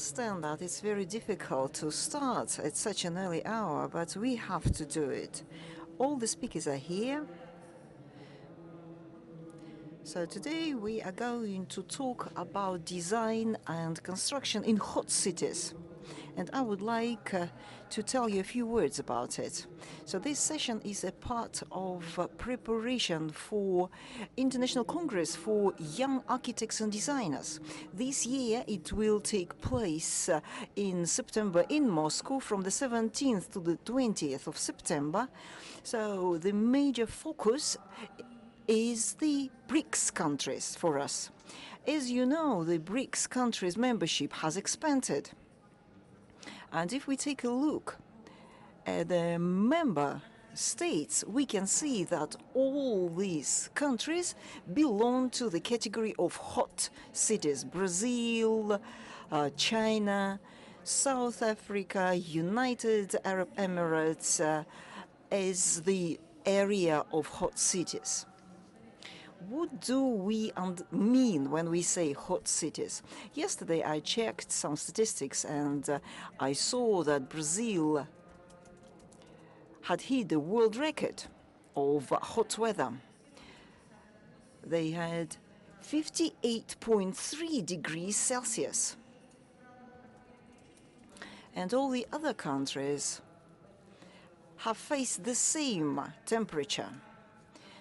understand that it's very difficult to start at such an early hour, but we have to do it. All the speakers are here. So today we are going to talk about design and construction in hot cities. And I would like to tell you a few words about it. So this session is a part of preparation for International Congress for Young Architects and Designers. This year it will take place in September in Moscow from the 17th to the 20th of September. So the major focus is the BRICS countries for us. As you know, the BRICS countries' membership has expanded. And if we take a look at the member states, we can see that all these countries belong to the category of hot cities. Brazil, China, South Africa, United Arab Emirates is the area of hot cities. What do we mean when we say hot cities? Yesterday I checked some statistics and I saw that Brazil had hit the world record of hot weather. They had 58.3 degrees Celsius. And all the other countries have faced the same temperature,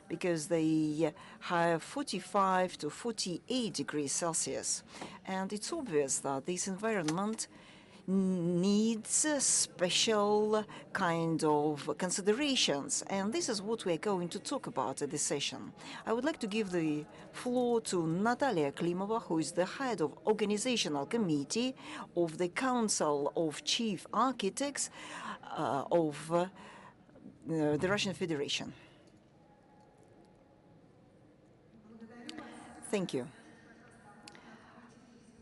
because they have 45 to 48 degrees Celsius. And it's obvious that this environment needs a special kind of considerations. And this is what we're going to talk about at this session. I would like to give the floor to Natalia Klimova, who is the head of Organizational Committee of the Council of Chief Architects of the Russian Federation. Thank you.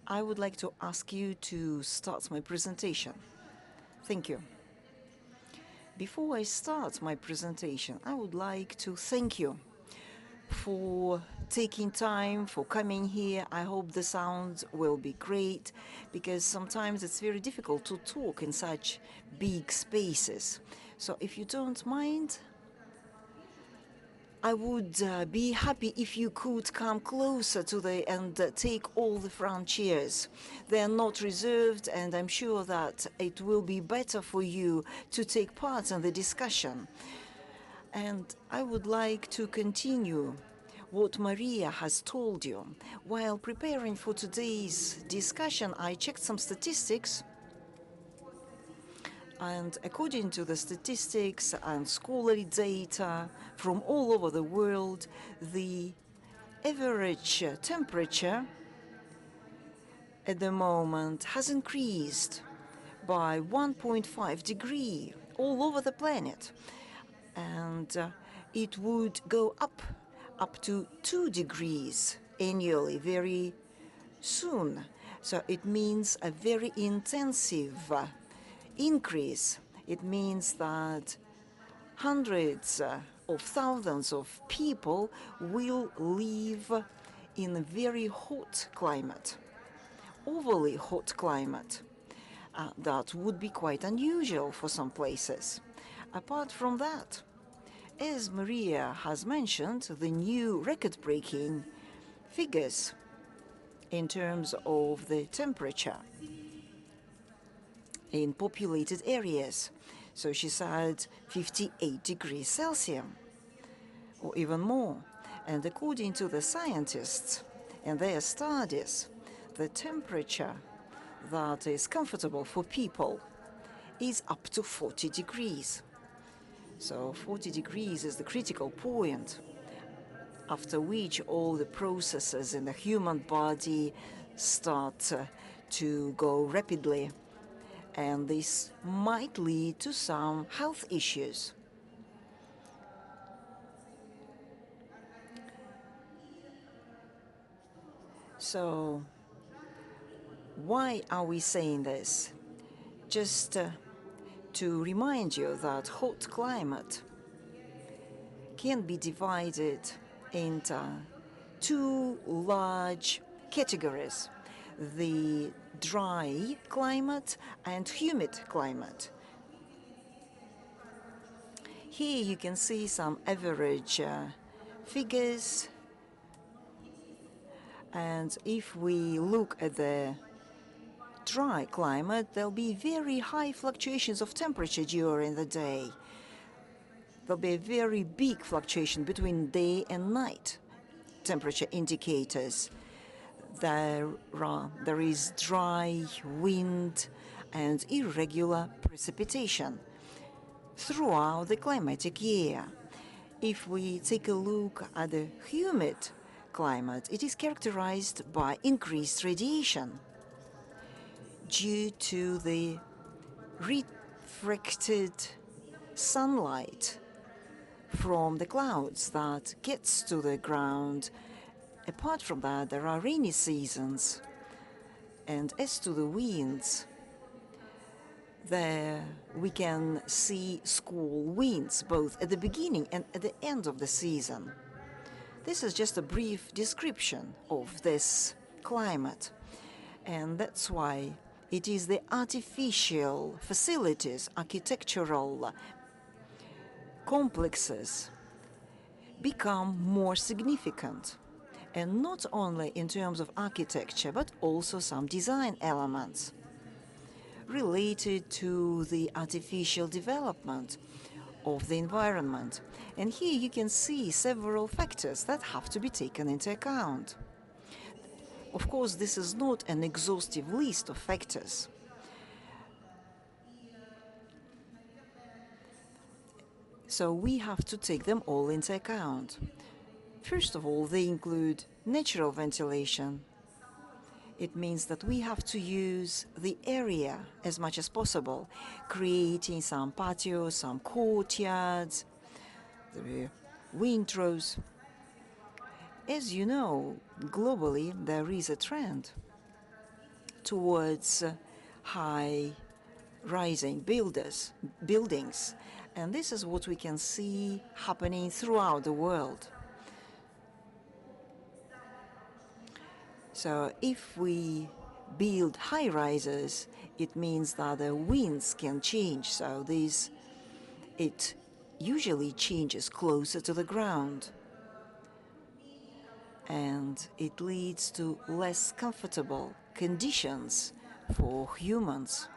I would like to ask you to start my presentation. Thank you. Before I start my presentation, I would like to thank you for taking time, for coming here. I hope the sound will be great, because sometimes it's very difficult to talk in such big spaces. So if you don't mind, I would be happy if you could come closer to and take all the front chairs. They are not reserved, and I'm sure that it will be better for you to take part in the discussion. And I would like to continue what Maria has told you. While preparing for today's discussion, I checked some statistics. And according to the statistics and scholarly data from all over the world, the average temperature at the moment has increased by 1.5 degrees all over the planet. And it would go up to 2 degrees annually very soon. So it means a very intensive increase. It means that hundreds of thousands of people will live in a very hot climate, overly hot climate. That would be quite unusual for some places. Apart from that, as Maria has mentioned, the new record-breaking figures in terms of the temperature in populated areas. So she said 58 degrees Celsius, or even more. And according to the scientists and their studies, the temperature that is comfortable for people is up to 40 degrees. So 40 degrees is the critical point, after which all the processes in the human body start to go rapidly. And this might lead to some health issues. So why are we saying this? Just to remind you that hot climate can be divided into two large categories. the dry climate and humid climate. Here you can see some average figures, and if we look at the dry climate, there'll be very high fluctuations of temperature during the day. There'll be a very big fluctuation between day and night temperature indicators. There is dry wind and irregular precipitation throughout the climatic year. If we take a look at the humid climate, it is characterized by increased radiation due to the refracted sunlight from the clouds that gets to the ground. Apart from that, there are rainy seasons. And as to the winds, there we can see squall winds both at the beginning and at the end of the season. This is just a brief description of this climate, and that's why it is the artificial facilities, architectural complexes become more significant, and not only in terms of architecture, but also some design elements related to the artificial development of the environment. And here you can see several factors that have to be taken into account. Of course, this is not an exhaustive list of factors. So we have to take them all into account. First of all, they include natural ventilation. It means that we have to use the area as much as possible, creating some patios, some courtyards, the windrows. As you know, globally there is a trend towards high-rising buildings, and this is what we can see happening throughout the world. So if we build high-rises, it means that the winds can change. So it usually changes closer to the ground, and it leads to less comfortable conditions for humans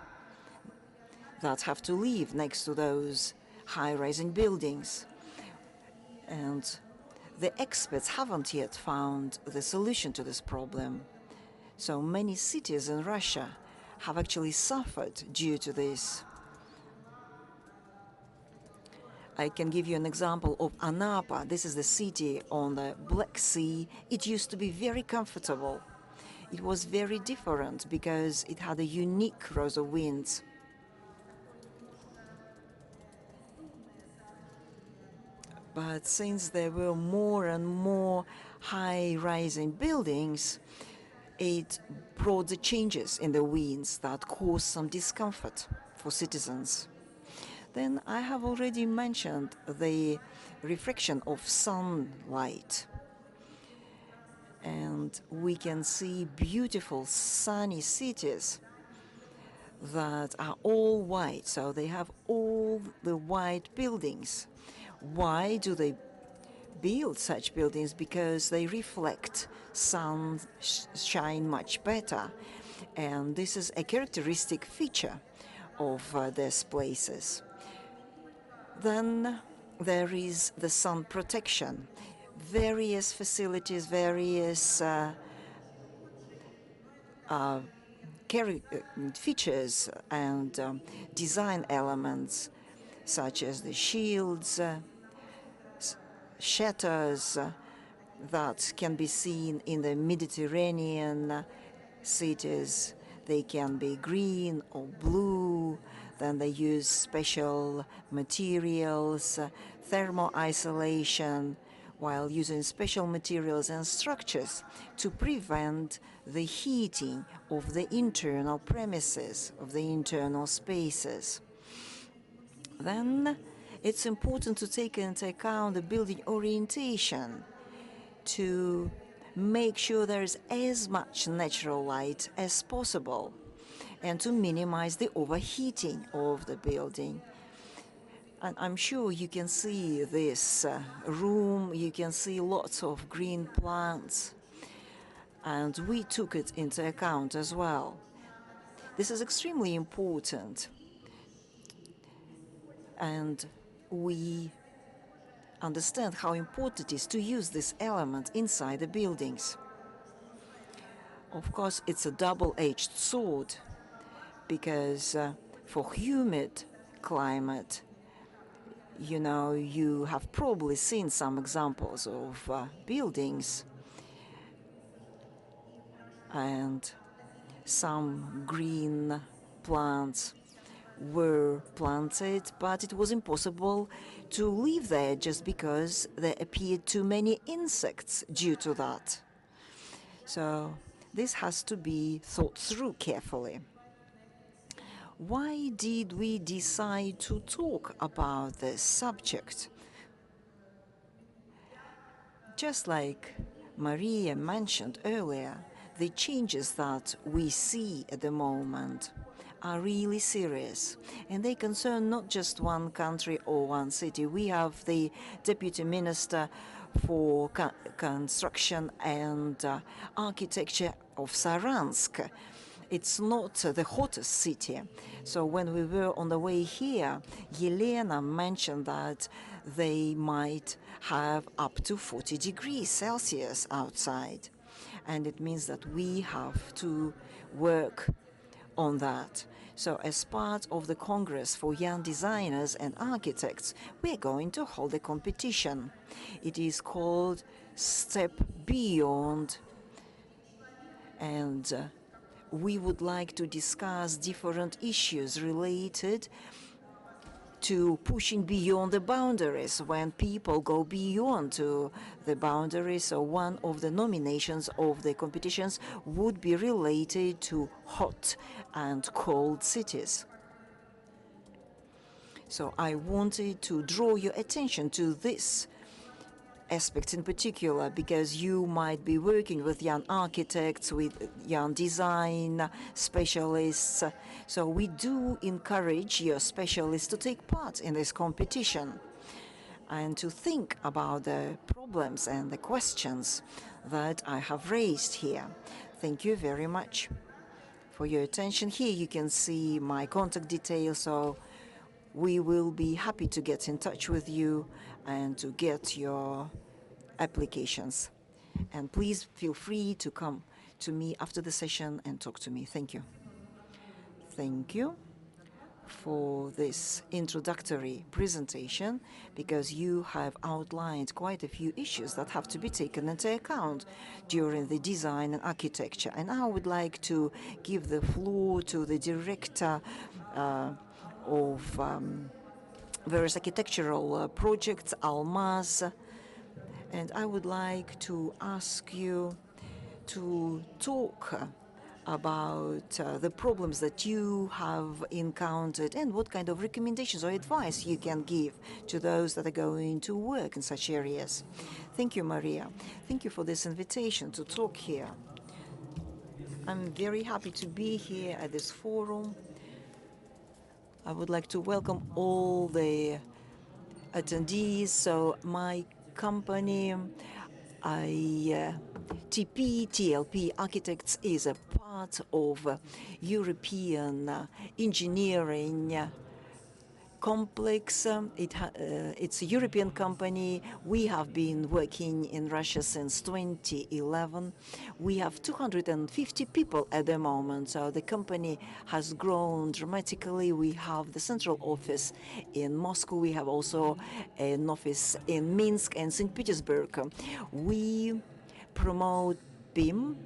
that have to live next to those high-rising buildings. And the experts haven't yet found the solution to this problem. So many cities in Russia have actually suffered due to this. I can give you an example of Anapa. This is the city on the Black Sea. It used to be very comfortable. It was very different because it had a unique rose of winds. But since there were more and more high-rising buildings, it brought the changes in the winds that caused some discomfort for citizens. Then I have already mentioned the refraction of sunlight. And we can see beautiful sunny cities that are all white, so they have all the white buildings. Why do they build such buildings? Because they reflect sunshine much better. And this is a characteristic feature of these places. Then there is the sun protection. Various facilities, various features and design elements, such as the shields, shutters that can be seen in the Mediterranean cities. They can be green or blue. Then they use special materials, thermal isolation, while using special materials and structures to prevent the heating of the internal premises, of the internal spaces. Then it's important to take into account the building orientation to make sure there's as much natural light as possible and to minimize the overheating of the building. And I'm sure you can see this room, you can see lots of green plants, and we took it into account as well. This is extremely important, and we understand how important it is to use this element inside the buildings. Of course, it's a double-edged sword, because for humid climate, you know, you have probably seen some examples of buildings and some green plants were planted, but it was impossible to live there just because there appeared too many insects due to that. So this has to be thought through carefully. Why did we decide to talk about this subject? Just like Maria mentioned earlier, the changes that we see at the moment are really serious, and they concern not just one country or one city. We have the Deputy Minister for Construction and Architecture of Saransk. It's not the hottest city. So when we were on the way here, Yelena mentioned that they might have up to 40 degrees Celsius outside. And it means that we have to work on that. So as part of the Congress for Young Designers and Architects, we're going to hold a competition. It is called Step Beyond, and we would like to discuss different issues related to pushing beyond the boundaries, when people go beyond to the boundaries. So one of the nominations of the competitions would be related to hot and cold cities. So I wanted to draw your attention to this aspects in particular, because you might be working with young architects, with young design specialists. So we do encourage your specialists to take part in this competition and to think about the problems and the questions that I have raised here. Thank you very much for your attention. Here you can see my contact details, so we will be happy to get in touch with you and to get your applications. And please feel free to come to me after the session and talk to me. Thank you. Thank you for this introductory presentation, because you have outlined quite a few issues that have to be taken into account during the design and architecture. And I would like to give the floor to the director of various architectural projects, Almaz. And I would like to ask you to talk about the problems that you have encountered and what kind of recommendations or advice you can give to those that are going to work in such areas. Thank you, Maria. Thank you for this invitation to talk here. I'm very happy to be here at this forum. I would like to welcome all the attendees. So my company, TLP Architects, is a part of European engineering complex. It's a European company. We have been working in Russia since 2011. We have 250 people at the moment, so the company has grown dramatically. We have the central office in Moscow. We have also an office in Minsk and St. Petersburg. We promote BIM.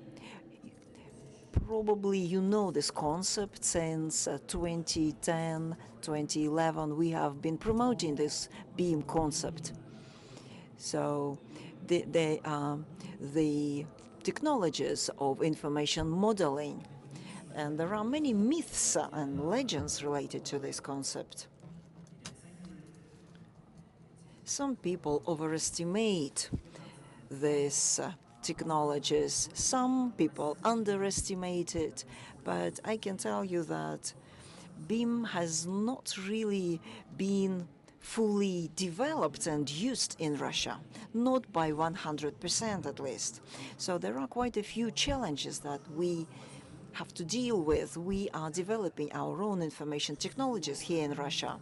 Probably you know this concept. Since 2010, 2011, we have been promoting this BIM concept. So the technologies of information modeling, and there are many myths and legends related to this concept. Some people overestimate this technologies. Some people underestimate it, but I can tell you that BIM has not really been fully developed and used in Russia, not by 100% at least. So there are quite a few challenges that we have to deal with. We are developing our own information technologies here in Russia,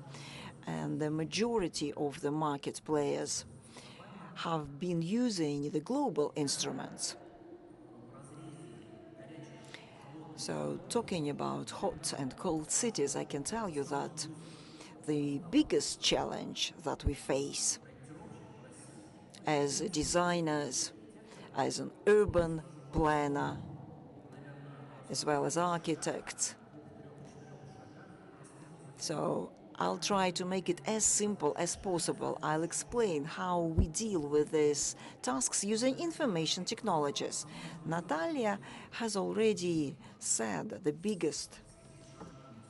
and the majority of the market players have been using the global instruments. So talking about hot and cold cities, I can tell you that the biggest challenge that we face as designers, as an urban planner, as well as architects. So I'll try to make it as simple as possible. I'll explain how we deal with these tasks using information technologies. Natalia has already said that the biggest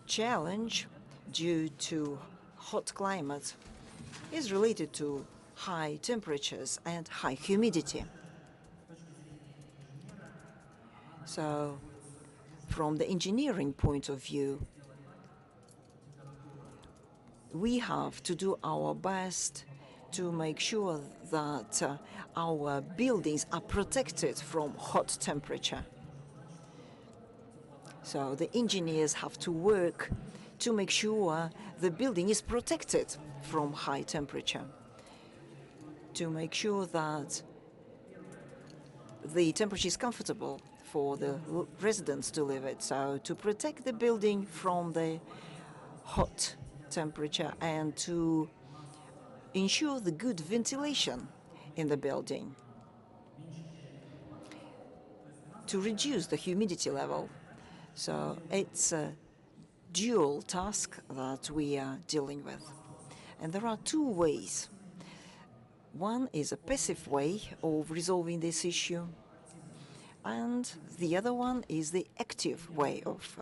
challenge due to hot climate is related to high temperatures and high humidity. So from the engineering point of view, we have to do our best to make sure that our buildings are protected from hot temperature. So the engineers have to work to make sure the building is protected from high temperature, to make sure that the temperature is comfortable for the residents to live in. So to protect the building from the hot temperature and to ensure the good ventilation in the building, to reduce the humidity level. So it's a dual task that we are dealing with. And there are two ways. One is a passive way of resolving this issue, and the other one is the active way of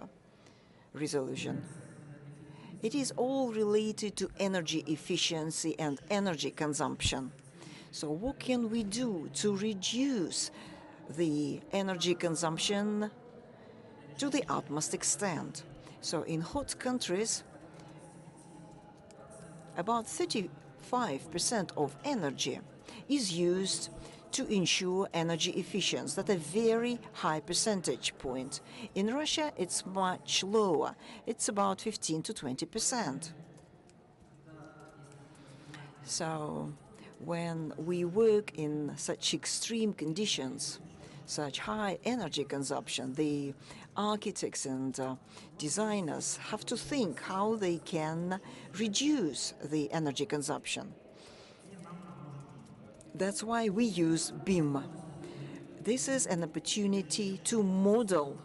resolution. It is all related to energy efficiency and energy consumption. So what can we do to reduce the energy consumption to the utmost extent? So in hot countries, about 35% of energy is used to ensure energy efficiency. That's a very high percentage point. In Russia, it's much lower. It's about 15 to 20%. So when we work in such extreme conditions, such high energy consumption, the architects and designers have to think how they can reduce the energy consumption. That's why we use BIM. This is an opportunity to model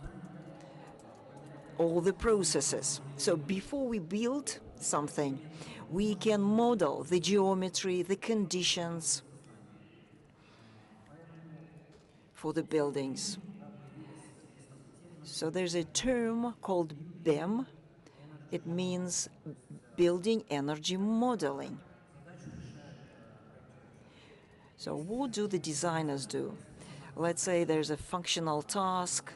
all the processes. So before we build something, we can model the geometry, the conditions for the buildings. So there's a term called BEM. It means building energy modeling. So what do the designers do? Let's say there's a functional task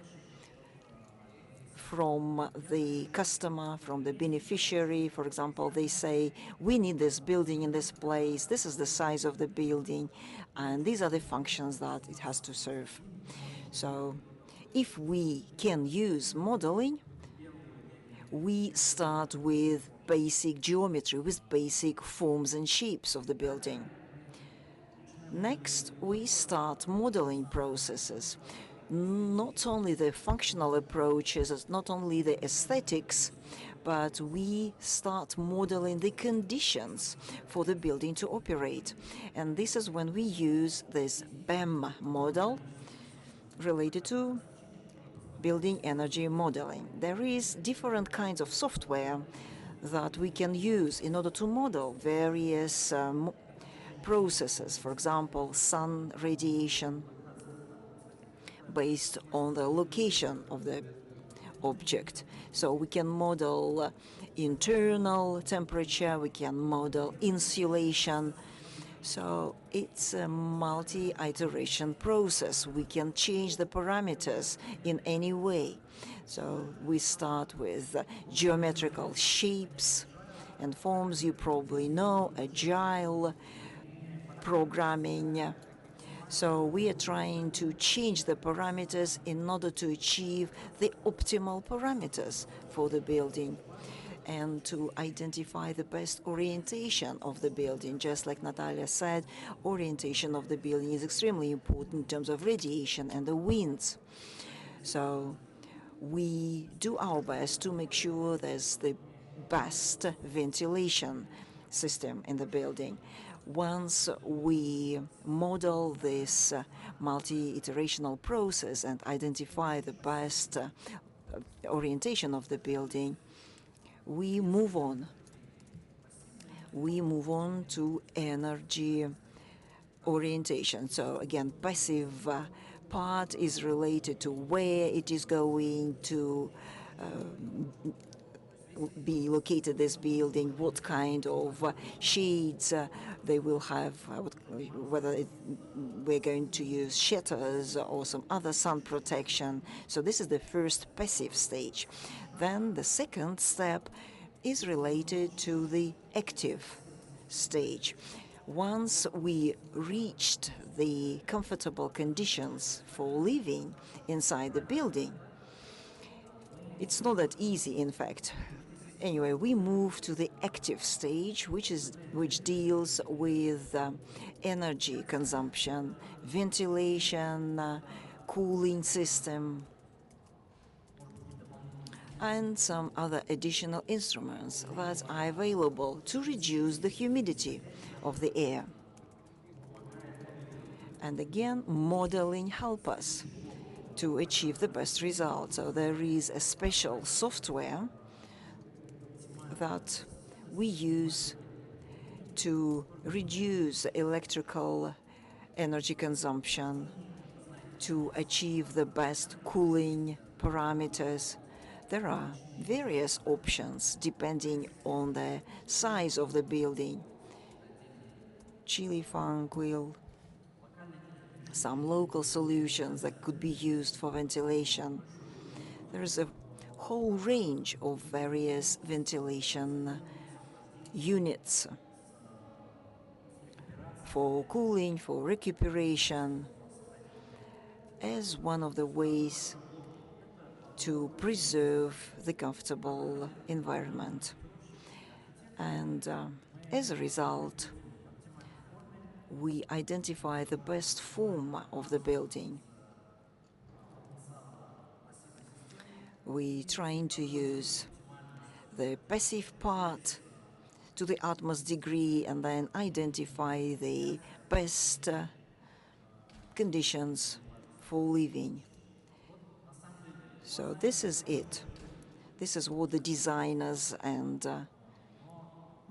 from the customer, from the beneficiary. For example, they say, we need this building in this place, this is the size of the building, and these are the functions that it has to serve. So if we can use modeling, we start with basic geometry, with basic forms and shapes of the building. Next, we start modeling processes. Not only the functional approaches, not only the aesthetics, but we start modeling the conditions for the building to operate. And this is when we use this BEM model related to building energy modeling. There is different kinds of software that we can use in order to model various processes. For example, sun radiation, based on the location of the object. So we can model internal temperature, we can model insulation. So it's a multi-iteration process. We can change the parameters in any way. So we start with geometrical shapes and forms. You probably know agile programming. So we are trying to change the parameters in order to achieve the optimal parameters for the building and to identify the best orientation of the building. Just like Natalia said, orientation of the building is extremely important in terms of radiation and the winds. So we do our best to make sure there's the best ventilation system in the building. Once we model this multi-iterational process and identify the best orientation of the building, we move on. We move on to energy orientation. So again, passive part is related to where it is going to be located, this building, what kind of shades they will have, whether we're going to use shutters or some other sun protection. So this is the first passive stage. Then the second step is related to the active stage. Once we reached the comfortable conditions for living inside the building, it's not that easy, in fact. Anyway, we move to the active stage, which deals with energy consumption, ventilation, cooling system, and some other additional instruments that are available to reduce the humidity of the air. And again, modeling helps us to achieve the best results. So there is a special software that we use to reduce electrical energy consumption, to achieve the best cooling parameters. There are various options depending on the size of the building. Chile Funk will some local solutions that could be used for ventilation. There's a whole range of various ventilation units for cooling, for recuperation, as one of the ways to preserve the comfortable environment. And as a result, we identify the best form of the building. We're trying to use the passive part to the utmost degree and then identify the best conditions for living. So this is it. This is what the designers and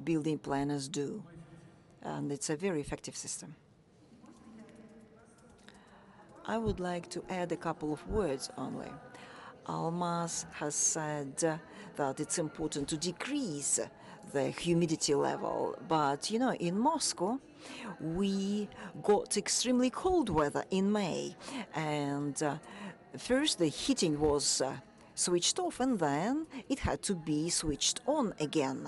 building planners do. And it's a very effective system. I would like to add a couple of words only. Almaz has said that it's important to decrease the humidity level. But, you know, in Moscow, we got extremely cold weather in May. And first the heating was switched off, and then it had to be switched on again.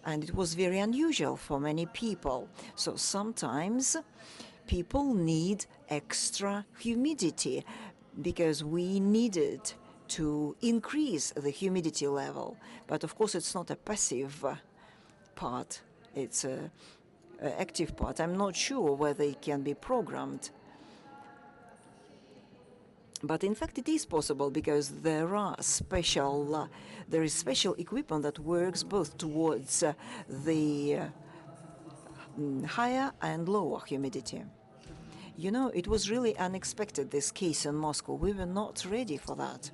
And it was very unusual for many people. So sometimes people need extra humidity because we needed to increase the humidity level. But of course, it's not a passive part. It's an active part. I'm not sure whether it can be programmed. But in fact, it is possible because there is special equipment that works both towards the higher and lower humidity. You know, it was really unexpected, this case in Moscow. We were not ready for that.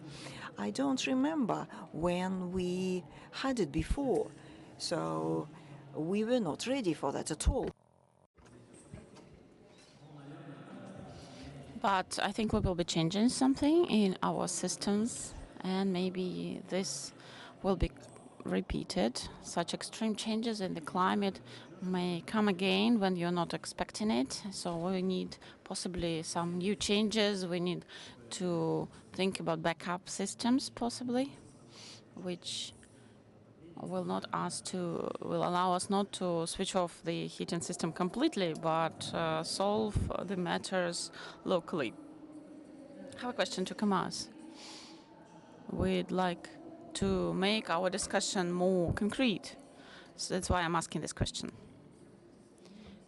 I don't remember when we had it before, so we were not ready for that at all. But I think we will be changing something in our systems, and maybe this will be repeated. Such extreme changes in the climate may come again when you're not expecting it. So we need possibly some new changes. We need to think about backup systems possibly, which will allow us not to switch off the heating system completely, but solve the matters locally. I have a question to Kamas. We'd like to make our discussion more concrete. So that's why I'm asking this question.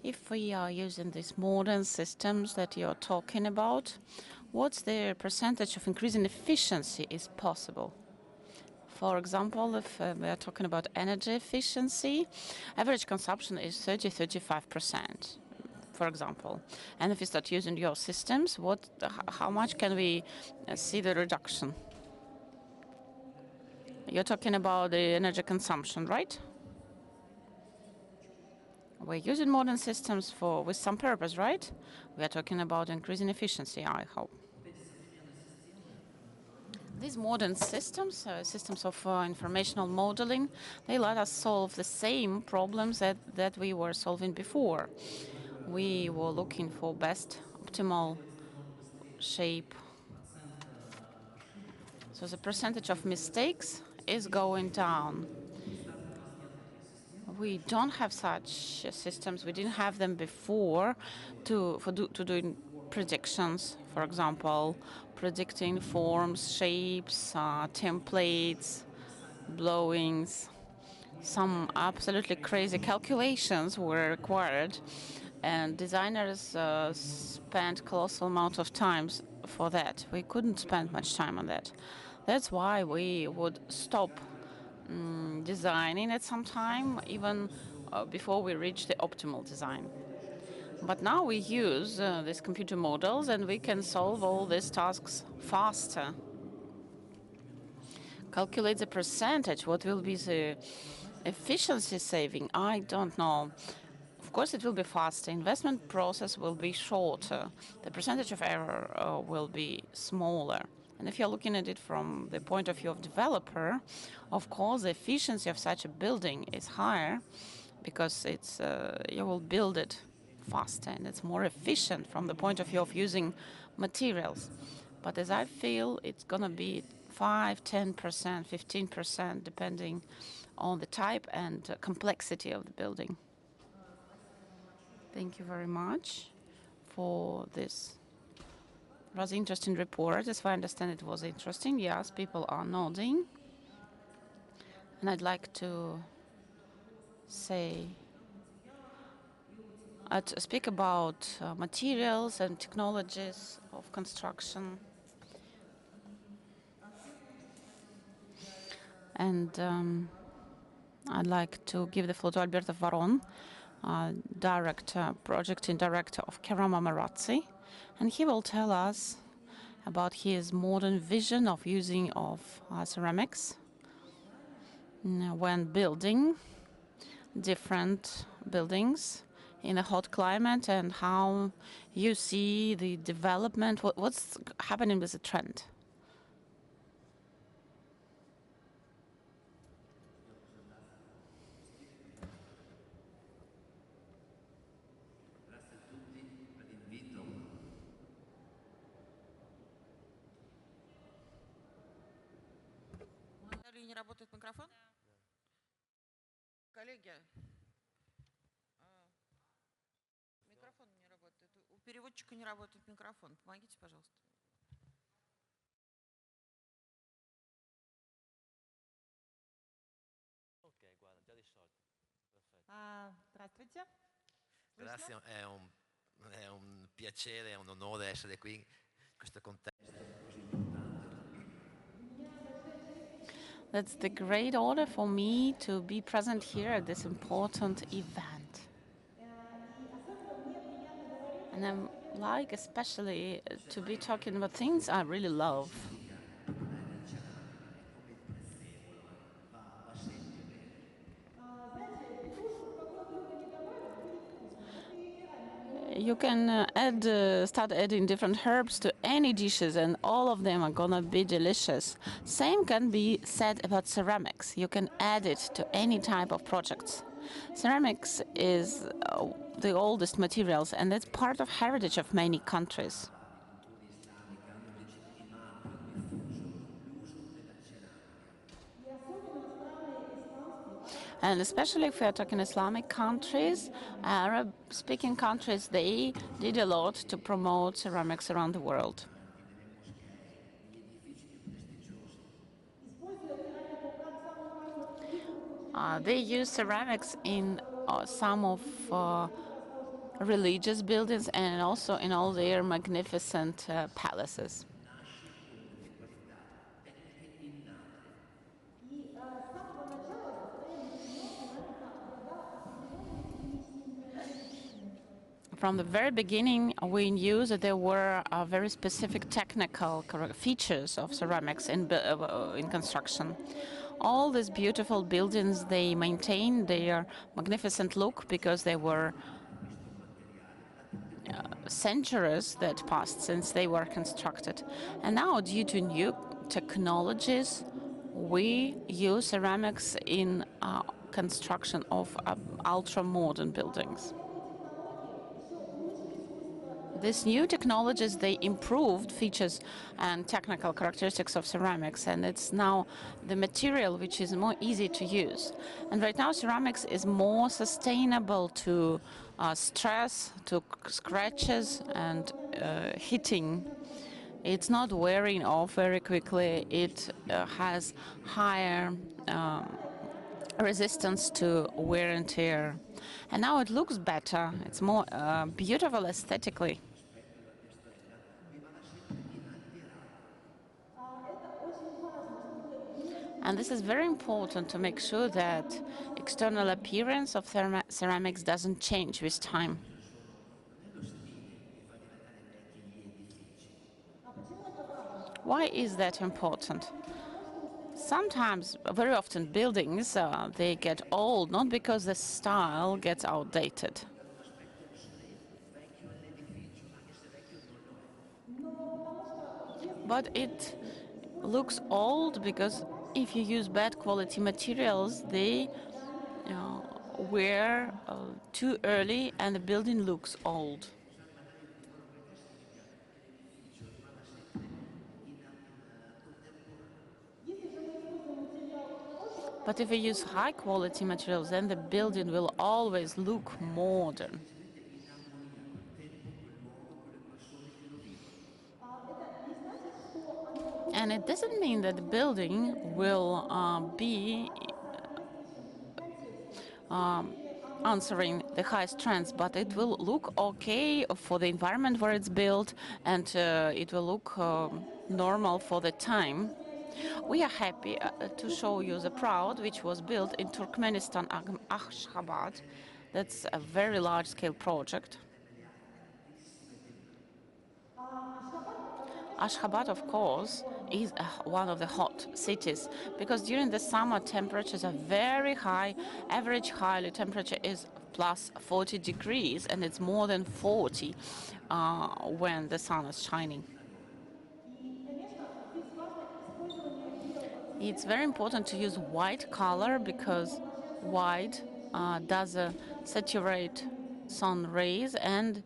If we are using these modern systems that you're talking about, what's the percentage of increase in efficiency is possible? For example, if we are talking about energy efficiency, average consumption is 30–35%, for example. And if we start using your systems, how much can we see the reduction? You're talking about the energy consumption, right? We're using modern systems with some purpose, right? We are talking about increasing efficiency, I hope. These modern systems, systems of informational modeling, they let us solve the same problems that we were solving before. We were looking for best optimal shape. So the percentage of mistakes is going down. We don't have such systems. We didn't have them before to doing predictions, for example, predicting forms, shapes, templates, blowings. Some absolutely crazy calculations were required, and designers spent colossal amount of time for that. We couldn't spend much time on that. That's why we would stop designing at some time, even before we reach the optimal design. But now we use these computer models, and we can solve all these tasks faster. Calculate the percentage. What will be the efficiency saving? I don't know. Of course, it will be faster. Investment process will be shorter. The percentage of error will be smaller. And if you're looking at it from the point of view of developer, of course, the efficiency of such a building is higher because you will build it faster and it's more efficient from the point of view of using materials. But as I feel, it's going to be 5, 10%, 15%, depending on the type and complexity of the building. Thank you very much for this rather interesting report. As I understand, it was interesting. Yes, people are nodding. And I'd like to speak about materials and technologies of construction. And I'd like to give the floor to Alberto Varon, project director of Kerama Marazzi, and he will tell us about his modern vision of using ceramics when building different buildings in a hot climate, and how you see the development, what's happening with the trend. Не работает микрофон? Коллеги, микрофон не работает. У переводчика не работает микрофон. Помогите, пожалуйста. Ok, guarda, già risolto. Perfetto. Здравствуйте. Grazie, è un piacere, è un onore essere qui in questo contesto. That's the great honor for me to be present here at this important event. And I'm like especially to be talking about things I really love. You can start adding different herbs to any dishes, and all of them are gonna be delicious. Same can be said about ceramics. You can add it to any type of projects. Ceramics is the oldest materials, and it's part of heritage of many countries. And especially if we are talking Islamic countries, Arab-speaking countries, they did a lot to promote ceramics around the world. They use ceramics in some of religious buildings and also in all their magnificent palaces. From the very beginning, we knew that there were very specific technical features of ceramics in construction. All these beautiful buildings, they maintain their magnificent look because they were centuries that passed since they were constructed. And now, due to new technologies, we use ceramics in construction of ultra-modern buildings. These new technologies, they improved features and technical characteristics of ceramics, and it's now the material which is more easy to use. And right now, ceramics is more sustainable to stress, to scratches and hitting. It's not wearing off very quickly. It has higher resistance to wear and tear. And now it looks better. It's more beautiful aesthetically. And this is very important to make sure that external appearance of ceramics doesn't change with time. Why is that important? Sometimes, very often, buildings, they get old, not because the style gets outdated. But it looks old because if you use bad quality materials, they wear too early and the building looks old. But if we use high quality materials, then the building will always look modern. And it doesn't mean that the building will be answering the highest trends, but it will look okay for the environment where it's built, and it will look normal for the time. We are happy to show you the Proud, which was built in Turkmenistan, Ashgabat. That's a very large-scale project. Ashgabat, of course, is one of the hot cities because during the summer temperatures are very high. Average hourly temperature is plus 40 degrees, and it's more than 40 when the sun is shining. It's very important to use white color because white does saturate sun rays, and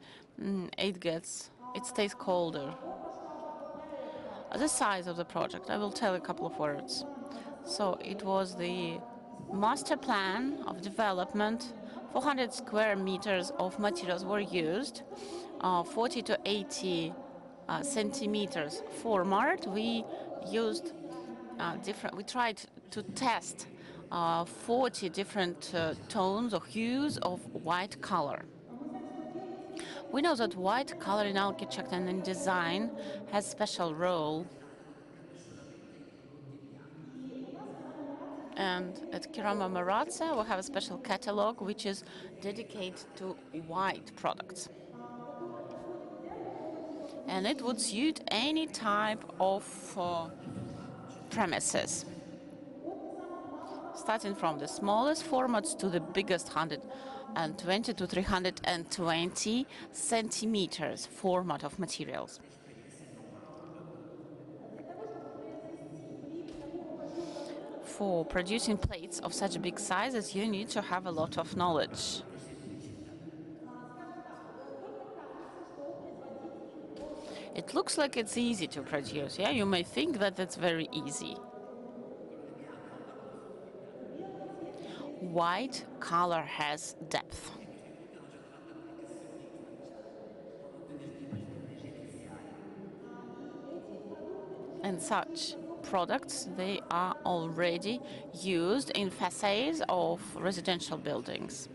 it stays colder. The size of the project, I will tell a couple of words. So it was the master plan of development. 400 square meters of materials were used, 40 to 80 centimeters format. We used we tried to test 40 different tones or hues of white color. We know that white color in architecture and in design has a special role. And at Kerama Maratsa, we have a special catalog which is dedicated to white products. And it would suit any type of premises, starting from the smallest formats to the biggest 120 to 320 centimeters format of materials. for producing plates of such big sizes, you need to have a lot of knowledge. It looks like it's easy to produce, yeah? You may think that it's very easy. White color has depth. And such products, they are already used in facades of residential buildings.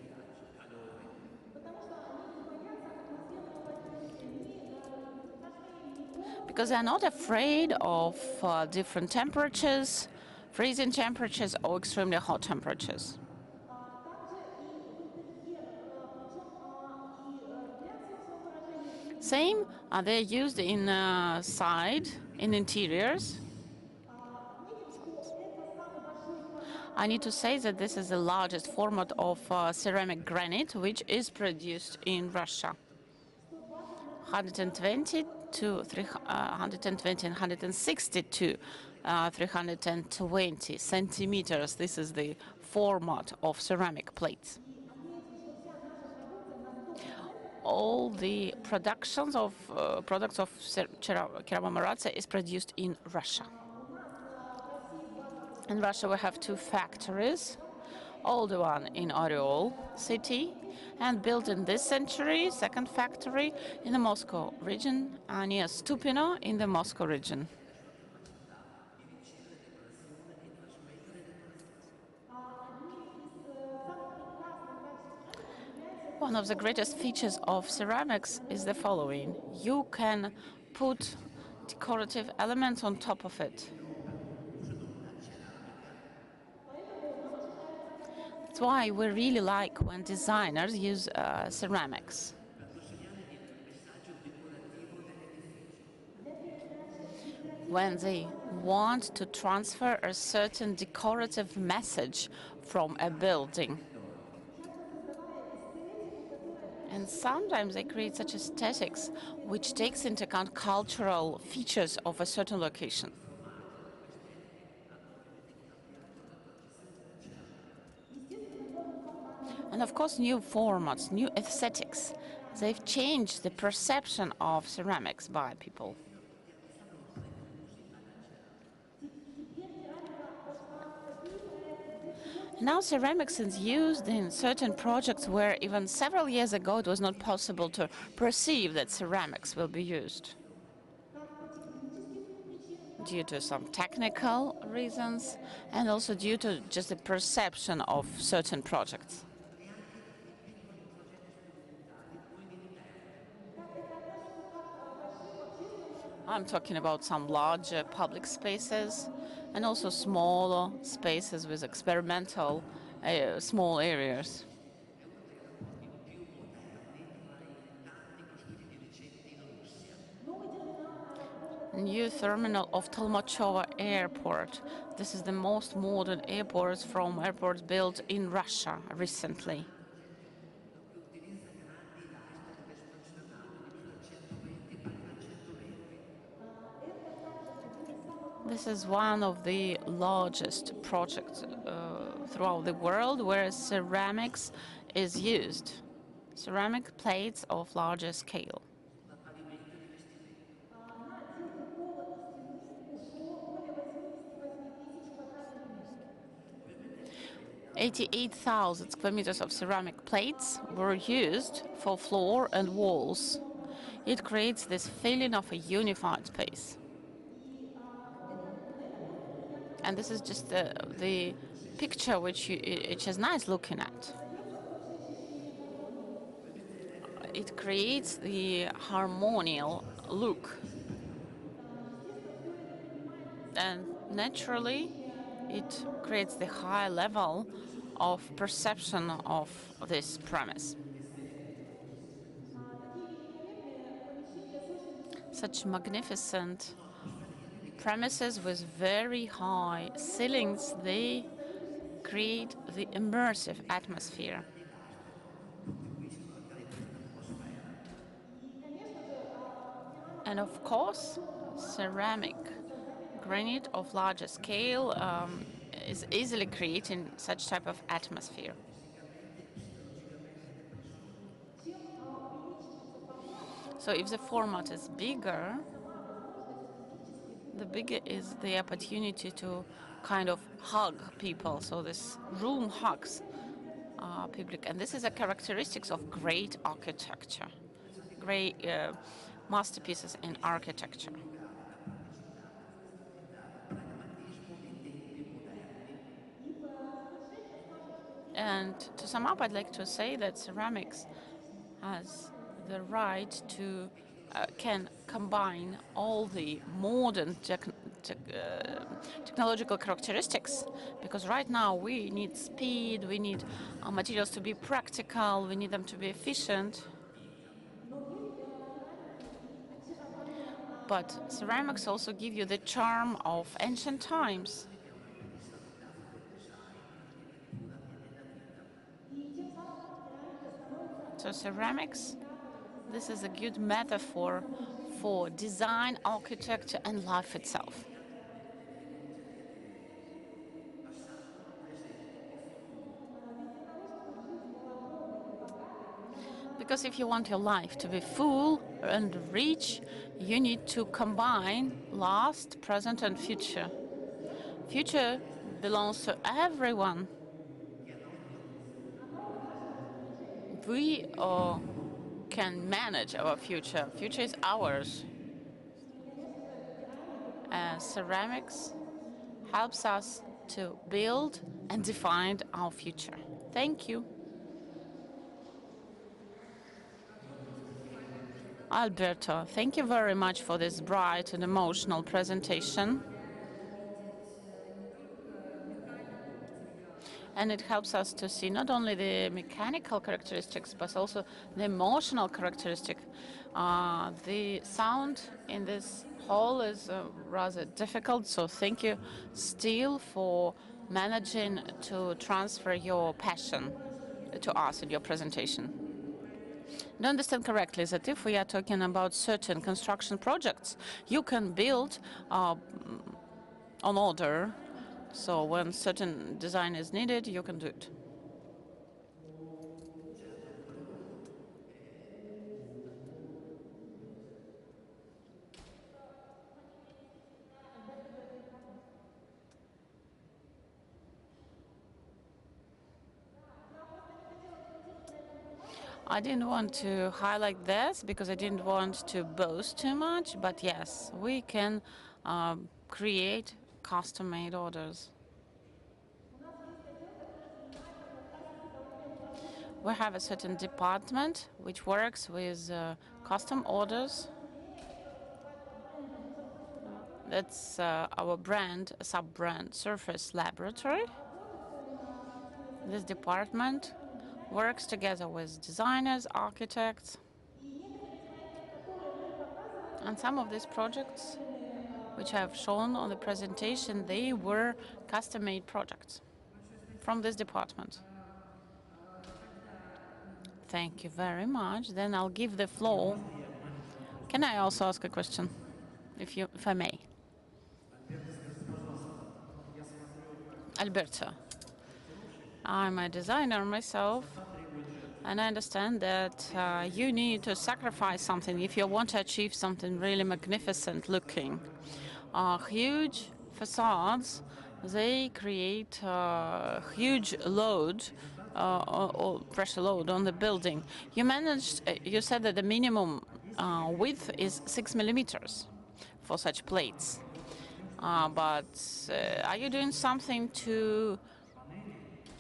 Because they're not afraid of different temperatures, freezing temperatures or extremely hot temperatures. Same, they're used in in interiors. I need to say that this is the largest format of ceramic granite which is produced in Russia. 120 to 120 and 160 to 320 centimeters. This is the format of ceramic plates. All the products of Kiraво-Maratsa is produced in Russia. In Russia, we have two factories. Older one in Oryol city, and built in this century, second factory in the Moscow region, near Stupino in the Moscow region. One of the greatest features of ceramics is the following. You can put decorative elements on top of it. That's why we really like when designers use ceramics. When they want to transfer a certain decorative message from a building. And sometimes they create such aesthetics which takes into account cultural features of a certain location. And of course, new formats, new aesthetics, they've changed the perception of ceramics by people. Now ceramics is used in certain projects where even several years ago it was not possible to perceive that ceramics will be used. Due to some technical reasons and also due to just the perception of certain projects. I'm talking about some larger public spaces and also smaller spaces with experimental small areas. New terminal of Tolmacheva Airport. This is the most modern airport from airports built in Russia recently. This is one of the largest projects throughout the world where ceramics is used. Ceramic plates of larger scale. "88,000 square meters of ceramic plates were used for floor and walls. It creates this feeling of a unified space. And this is just the picture which is nice looking at. It creates the harmonial look. And naturally, it creates the high level of perception of this premise. Such magnificent premises with very high ceilings, they create the immersive atmosphere. And of course, ceramic granite of larger scale is easily creating such type of atmosphere. So if the format is bigger, the bigger is the opportunity to kind of hug people. So this room hugs public, and this is a characteristics of great architecture, great masterpieces in architecture. And to sum up, I'd like to say that ceramics has the right to can combine all the modern technological characteristics, because right now we need speed, we need materials to be practical, we need them to be efficient. But ceramics also give you the charm of ancient times. So ceramics, this is a good metaphor for design, architecture, and life itself. Because if you want your life to be full and rich, you need to combine past, present, and future. Future belongs to everyone. We can manage our future. Future is ours. Ceramics helps us to build and define our future. Thank you. Alberto, thank you very much for this bright and emotional presentation. And it helps us to see not only the mechanical characteristics, but also the emotional characteristic. The sound in this hall is rather difficult, so thank you still for managing to transfer your passion to us in your presentation. Do I understand correctly that if we are talking about certain construction projects, you can build on order, so when certain design is needed, you can do it? I didn't want to highlight this because I didn't want to boast too much, but yes, we can create custom-made orders. We have a certain department which works with custom orders. That's our brand, sub-brand, Surface Laboratory. This department works together with designers, architects, and some of these projects which I've shown on the presentation, they were custom-made projects from this department. Thank you very much. Then I'll give the floor. Can I also ask a question, if I may? Alberto, I'm a designer myself, and I understand that you need to sacrifice something if you want to achieve something really magnificent looking. Huge facades, they create huge load or pressure load on the building. You said that the minimum width is 6 millimeters for such plates. But are you doing something to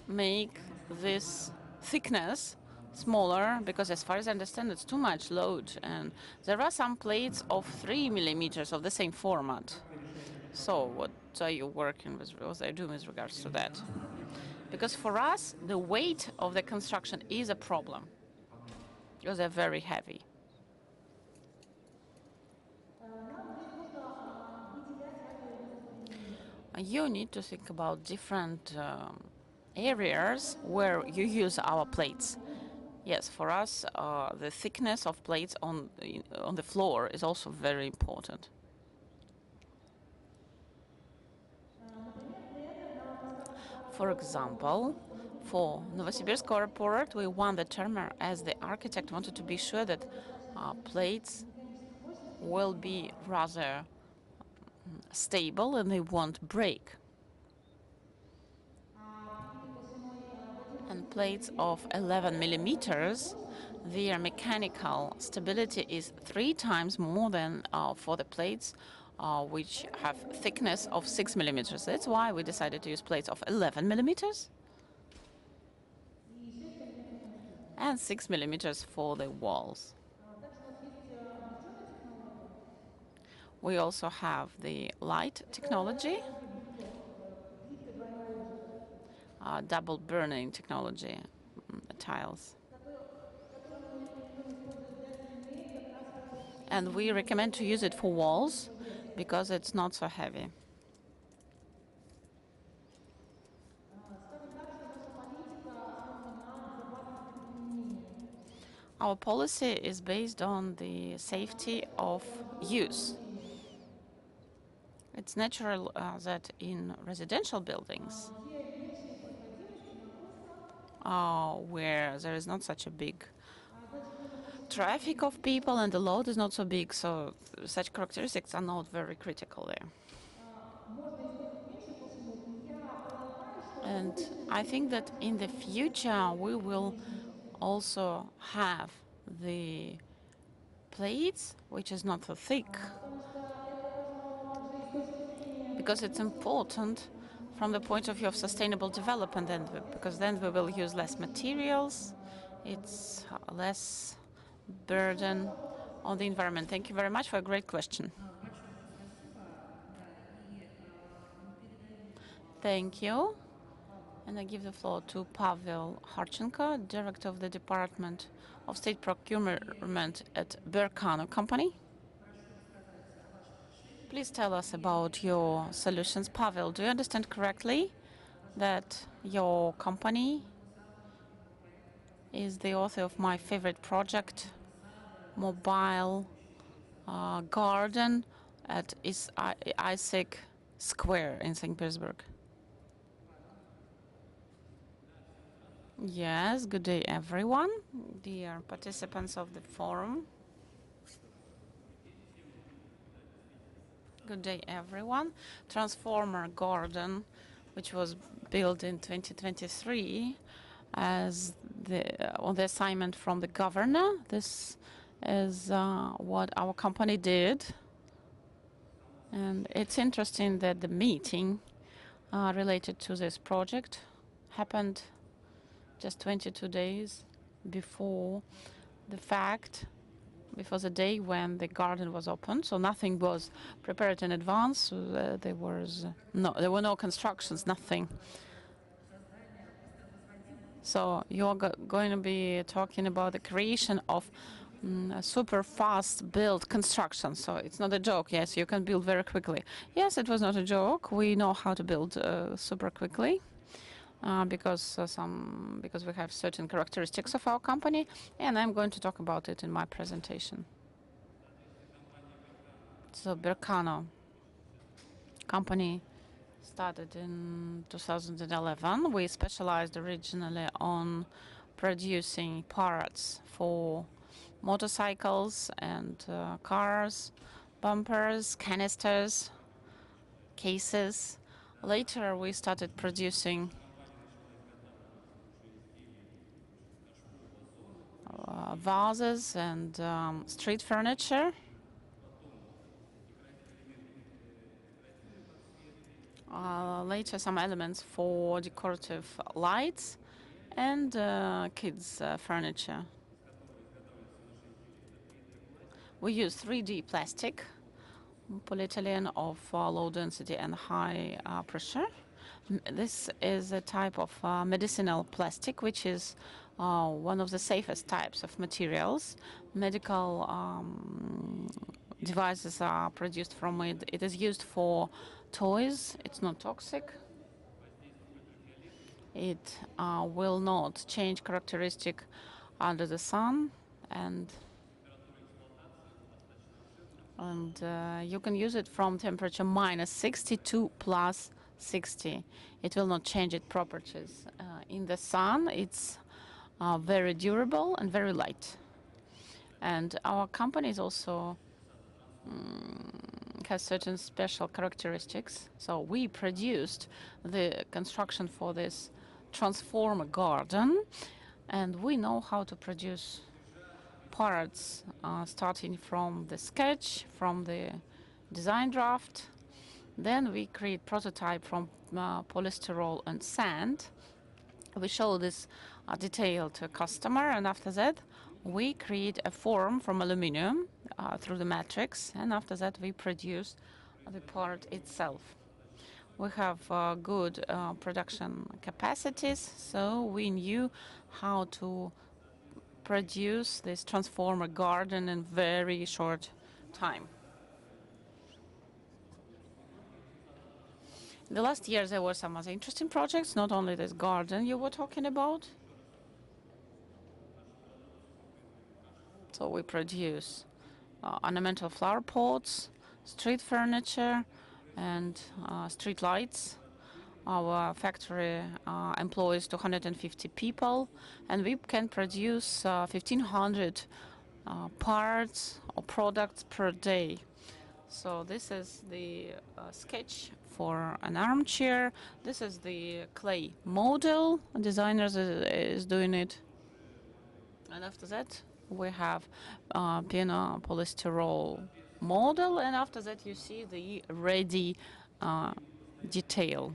make this thickness smaller? Because as far as I understand, it's too much load. And there are some plates of 3 millimeters of the same format. So what are you working with, what are you doing with regards to that? Because for us, the weight of the construction is a problem, because they're very heavy. You need to think about different areas where you use our plates. Yes, for us, the thickness of plates on the floor is also very important. For example, for Novosibirsk airport, we won the tender as the architect wanted to be sure that plates will be rather stable and they won't break. And plates of 11 millimeters, their mechanical stability is 3 times more than for the plates which have thickness of 6 millimeters. That's why we decided to use plates of 11 millimeters and 6 millimeters for the walls. We also have the light technology, double burning technology tiles. And we recommend to use it for walls because it's not so heavy. Our policy is based on the safety of use. It's natural that in residential buildings, where there is not such a big traffic of people and the load is not so big, so such characteristics are not very critical there. And I think that in the future we will also have the plates, which is not so thick, because it's important from the point of view of sustainable development, and because then we will use less materials, it's less burden on the environment. Thank you very much for a great question. Thank you. And I give the floor to Pavel Harchenko, Director of the Department of State Procurement at Berkano Company. Please tell us about your solutions. Pavel, do you understand correctly that your company is the author of my favorite project, mobile garden at Isaac Square in St. Petersburg? Yes, good day everyone, dear participants of the forum. Good day everyone. Transformer Garden, which was built in 2023 as on the assignment from the governor. This is what our company did. And it's interesting that the meeting related to this project happened just 22 days before the fact, before the day when the garden was opened. So nothing was prepared in advance. There were no constructions, nothing. So you're going to be talking about the creation of super fast build construction. So it's not a joke. Yes, you can build very quickly. Yes, it was not a joke. We know how to build super quickly. Because we have certain characteristics of our company, and I'm going to talk about it in my presentation. So Berkano company started in 2011. We specialized originally on producing parts for motorcycles and cars, bumpers, canisters, cases. Later we started producing vases and street furniture. Later some elements for decorative lights and kids furniture. We use 3D plastic, polyethylene of low density and high pressure. This is a type of medicinal plastic, which is one of the safest types of materials. Medical devices are produced from it. It is used for toys. It's not toxic. It will not change characteristic under the sun, and you can use it from temperature -60 to 60. It will not change its properties. In the sun, it's very durable and very light. And our company is also has certain special characteristics. So we produced the construction for this transformer garden, and we know how to produce parts starting from the sketch, from the design draft. Then we create prototype from polystyrol and sand. We show this detail to a customer, and after that we create a form from aluminum through the matrix, and after that we produce the part itself. We have good production capacities, so we knew how to produce this transformer garden in very short time. In the last years there were some other interesting projects, not only this garden you were talking about. So we produce ornamental flower pots, street furniture, and street lights. Our factory employs 250 people, and we can produce 1,500 parts or products per day. So this is the sketch for an armchair. This is the clay model. Designers is doing it. And after that, we have Pena polystyrol model, and after that you see the ready detail.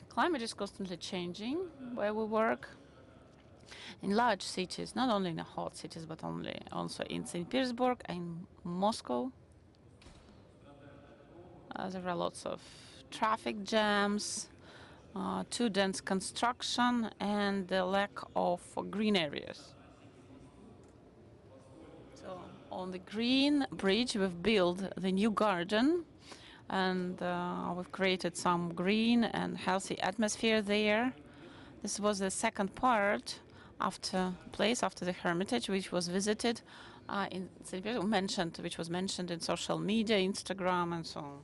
Climate is constantly changing where we work. In large cities, not only in the hot cities, but also in St. Petersburg and Moscow. There are lots of traffic jams, too dense construction, and the lack of green areas. So on the green bridge, we've built the new garden, and we've created some green and healthy atmosphere there. This was the second part after the Hermitage, which was visited in St. Petersburg, which was mentioned in social media, Instagram, and so on.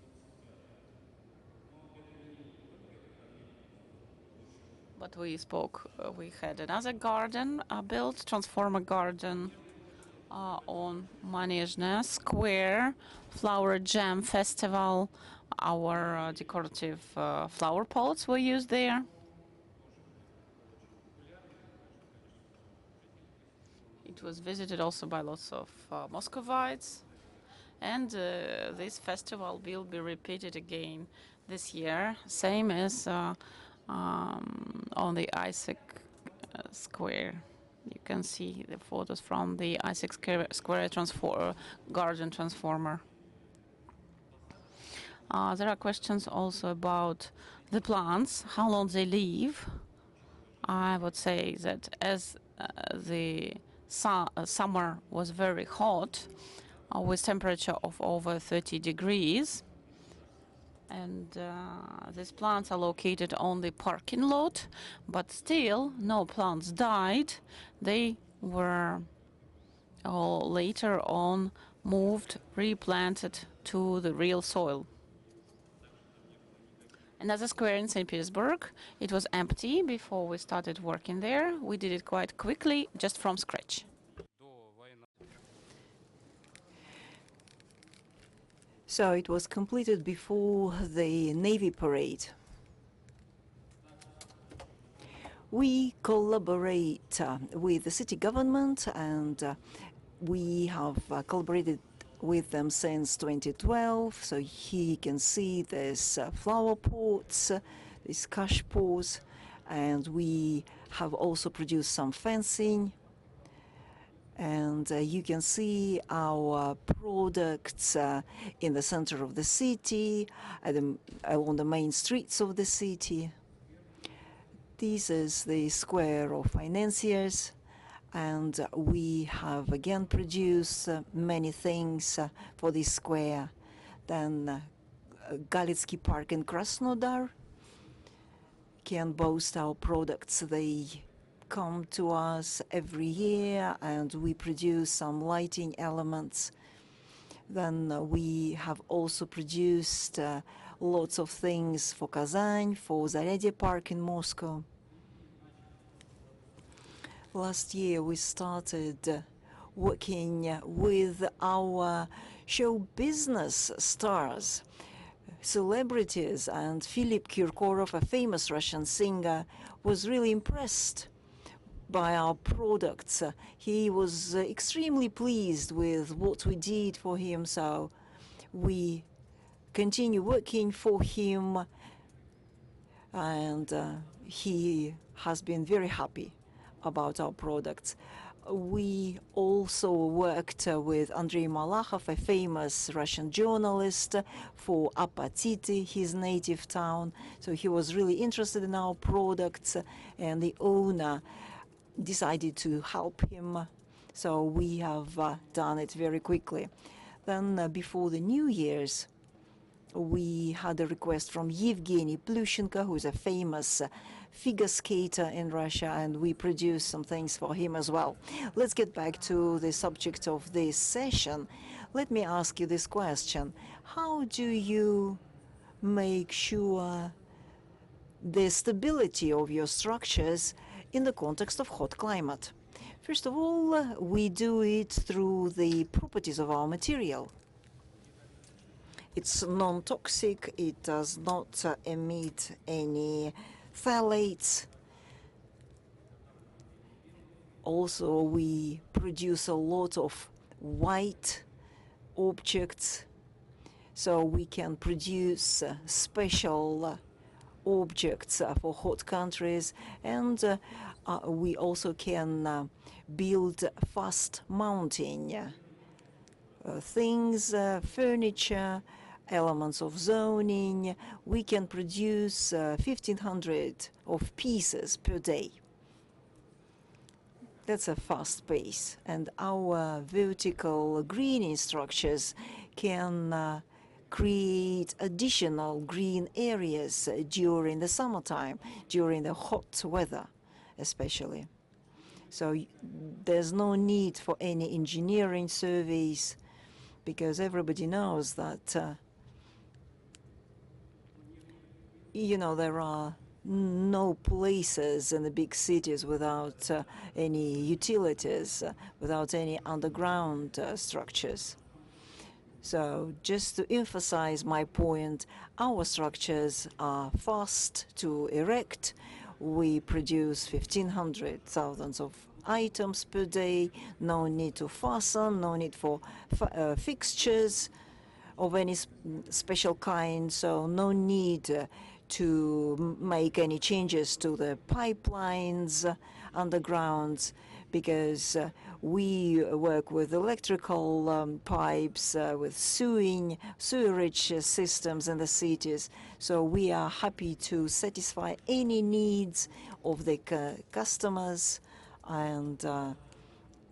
But we had another garden built, transformer garden, on Manezhne Square, Flower Jam Festival. Our decorative flower pots were used there. It was visited also by lots of Muscovites, and this festival will be repeated again this year, same as on the Isaac Square. You can see the photos from the Isaac Square garden transformer. There are questions also about the plants, how long they live. I would say that as the summer was very hot, with temperature of over 30 degrees, and these plants are located on the parking lot, but still no plants died. They were later on moved, replanted to the real soil. Another square in St. Petersburg, it was empty before we started working there. We did it quite quickly, just from scratch. So it was completed before the Navy parade. We collaborate with the city government, and we have collaborated with them since 2012. So here you can see there's flower pots, these cash pots, and we have also produced some fencing. And you can see our products in the center of the city, along the main streets of the city. This is the square of financiers, and we have again produced many things for this square. Then Galitsky Park in Krasnodar can boast our products. They come to us every year, and we produce some lighting elements. Then we have also produced lots of things for Kazan, for Zaryadia Park in Moscow. Last year we started working with our show business stars, celebrities, and Philip Kirkorov, a famous Russian singer, was really impressed by our products. He was extremely pleased with what we did for him, so we continue working for him, and he has been very happy about our products. We also worked with Andrei Malakhov, a famous Russian journalist, for Apatity, his native town. So he was really interested in our products, and the owner decided to help him. So we have done it very quickly. Then before the New Year's, we had a request from Yevgeny Plushenko, who is a famous figure skater in Russia, and we produced some things for him as well. Let's get back to the subject of this session. Let me ask you this question. How do you make sure the stability of your structures in the context of hot climate? First of all, we do it through the properties of our material. It's non-toxic, it does not emit any phthalates. Also, we produce a lot of white objects, so we can produce special objects for hot countries, and we also can build fast mounting things, furniture, elements of zoning. We can produce 1,500 of pieces per day. That's a fast pace, and our vertical greening structures can create additional green areas during the summertime, during the hot weather especially. So there's no need for any engineering surveys, because everybody knows that there are no places in the big cities without any utilities, without any underground structures. So just to emphasize my point, our structures are fast to erect. We produce 1,500 thousands of items per day, no need to fasten, no need for fixtures of any special kind, so no need to make any changes to the pipelines underground, because we work with electrical pipes, with sewerage systems in the cities. So we are happy to satisfy any needs of the customers and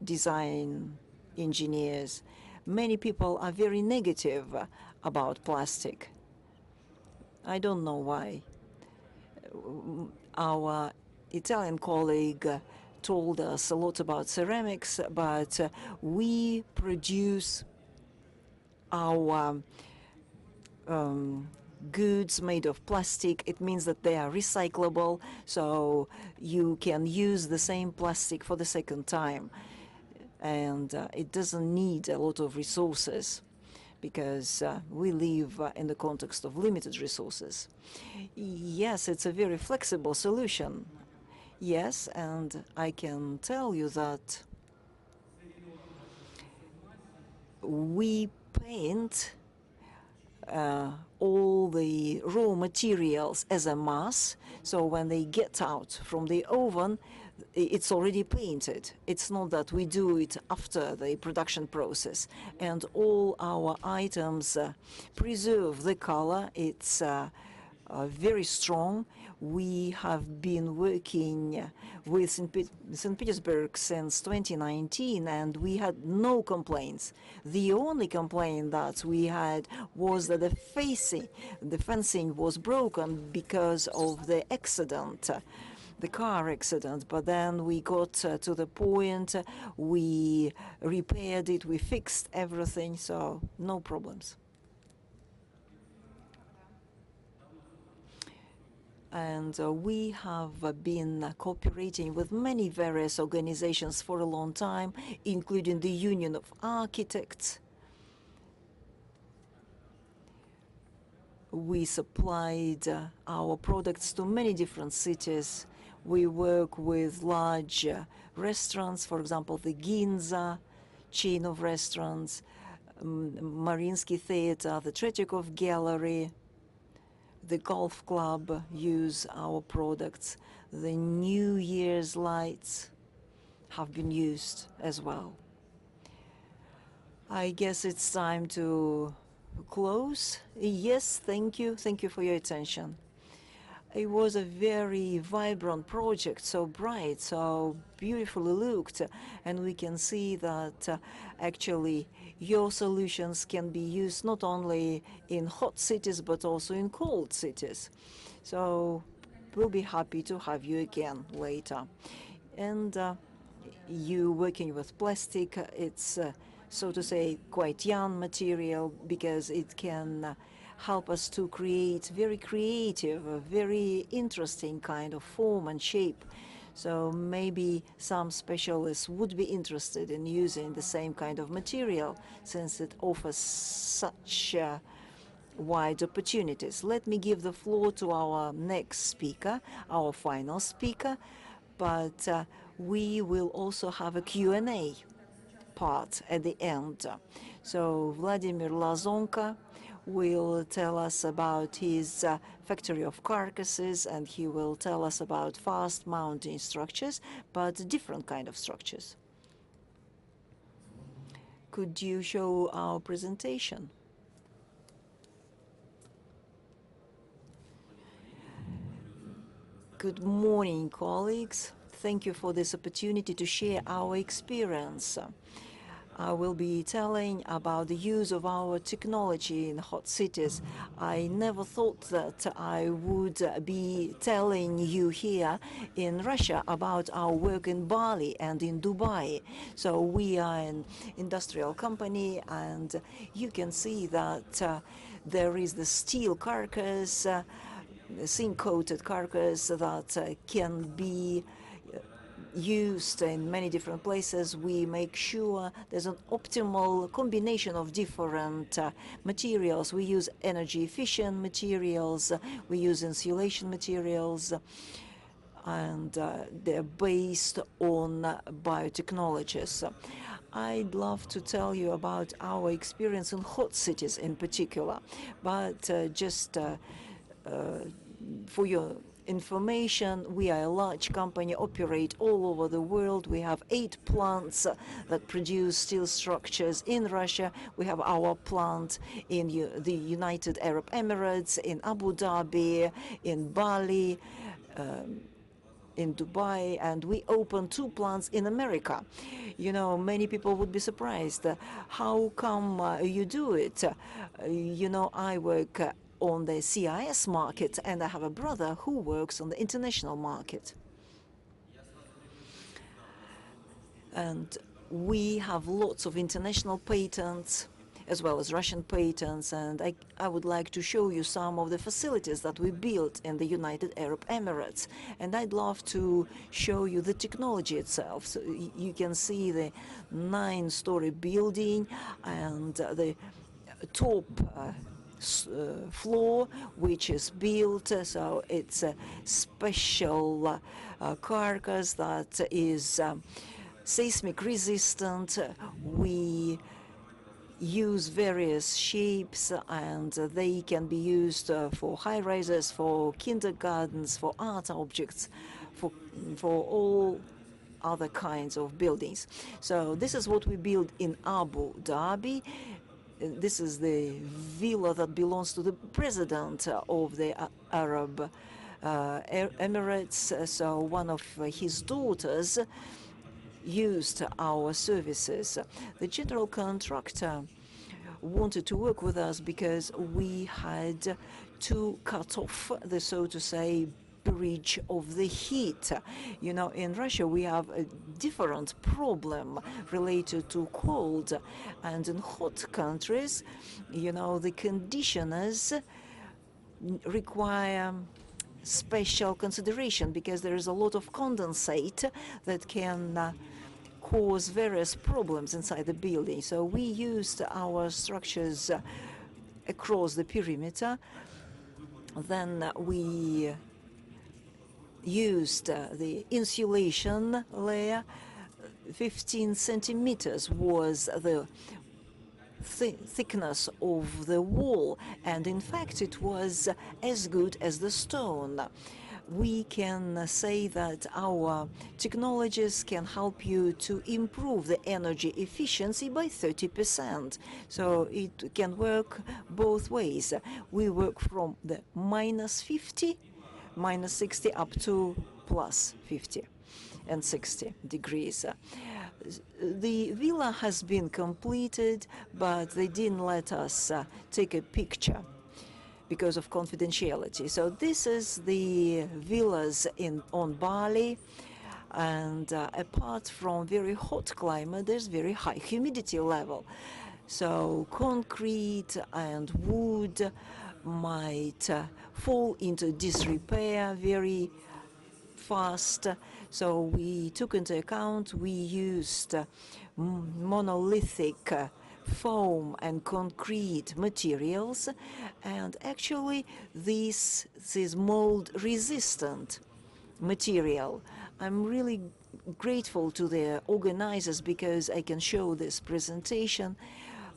design engineers. Many people are very negative about plastic. I don't know why. Our Italian colleague told us a lot about ceramics, but we produce our goods made of plastic. It means that they are recyclable, so you can use the same plastic for the second time. And it doesn't need a lot of resources, because we live in the context of limited resources. Yes, it's a very flexible solution. Yes, and I can tell you that we paint all the raw materials as a mass, so when they get out from the oven, it's already painted. It's not that we do it after the production process. And all our items preserve the color. It's very strong. We have been working with St. Petersburg since 2019, and we had no complaints. The only complaint that we had was that the fencing was broken because of the accident, the car accident. But then we got to the point, we repaired it, we fixed everything, so no problems. And we have been cooperating with many various organizations for a long time, including the Union of Architects. We supplied our products to many different cities. We work with large restaurants, for example, the Ginza chain of restaurants, Mariinsky Theater, the Tretyakov Gallery, the golf club use our products. The New Year's lights have been used as well. I guess it's time to close. Yes, thank you. Thank you for your attention. It was a very vibrant project, so bright, so beautifully looked, and we can see that actually your solutions can be used not only in hot cities but also in cold cities. So we'll be happy to have you again later. And you working with plastic, it's so to say quite young material because it can help us to create very creative, very interesting kind of form and shape. So maybe some specialists would be interested in using the same kind of material since it offers such wide opportunities. Let me give the floor to our next speaker, our final speaker, but we will also have a Q&A part at the end. So Vladimir Lazonka will tell us about his factory of carcasses, and he will tell us about fast mounting structures, but different kind of structures. Could you show our presentation? Good morning, colleagues. Thank you for this opportunity to share our experience. I will be telling about the use of our technology in hot cities. I never thought that I would be telling you here in Russia about our work in Bali and in Dubai. So we are an industrial company, and you can see that there is the steel carcass, zinc-coated carcass that can be used in many different places. We make sure there's an optimal combination of different materials. We use energy efficient materials, we use insulation materials, and they're based on biotechnologies. I'd love to tell you about our experience in hot cities in particular, but just for your information, we are a large company, operate all over the world. We have 8 plants that produce steel structures in Russia. We have our plant in the United Arab Emirates, in Abu Dhabi, in Bali, in Dubai, and we opened 2 plants in America. You know, many people would be surprised. How come you do it? You know, I work on the CIS market, and I have a brother who works on the international market. And we have lots of international patents as well as Russian patents, and I would like to show you some of the facilities that we built in the United Arab Emirates. And I'd love to show you the technology itself. So you can see the 9-story building and the top floor, which is built, so it's a special carcass that is seismic resistant. We use various shapes, and they can be used for high rises, for kindergartens, for art objects, for all other kinds of buildings. So this is what we built in Abu Dhabi. This is the villa that belongs to the president of the Arab Emirates. So one of his daughters used our services. The general contractor wanted to work with us because we had to cut off the, so to say, bridge of the heat. You know, in Russia we have a different problem related to cold, and in hot countries, you know, the conditioners require special consideration because there is a lot of condensate that can cause various problems inside the building. So we used our structures across the perimeter. Then we used the insulation layer. 15 centimeters was the thickness of the wall, and in fact it was as good as the stone. We can say that our technologies can help you to improve the energy efficiency by 30%. So it can work both ways. We work from the -50, -60 up to +50 and 60 degrees. The villa has been completed, but they didn't let us take a picture because of confidentiality. So this is the villas on Bali, and apart from very hot climate, there's very high humidity level. So concrete and wood might fall into disrepair very fast. So we took into account, we used monolithic foam and concrete materials, and actually this is mold resistant material. I'm really grateful to the organizers because I can show this presentation.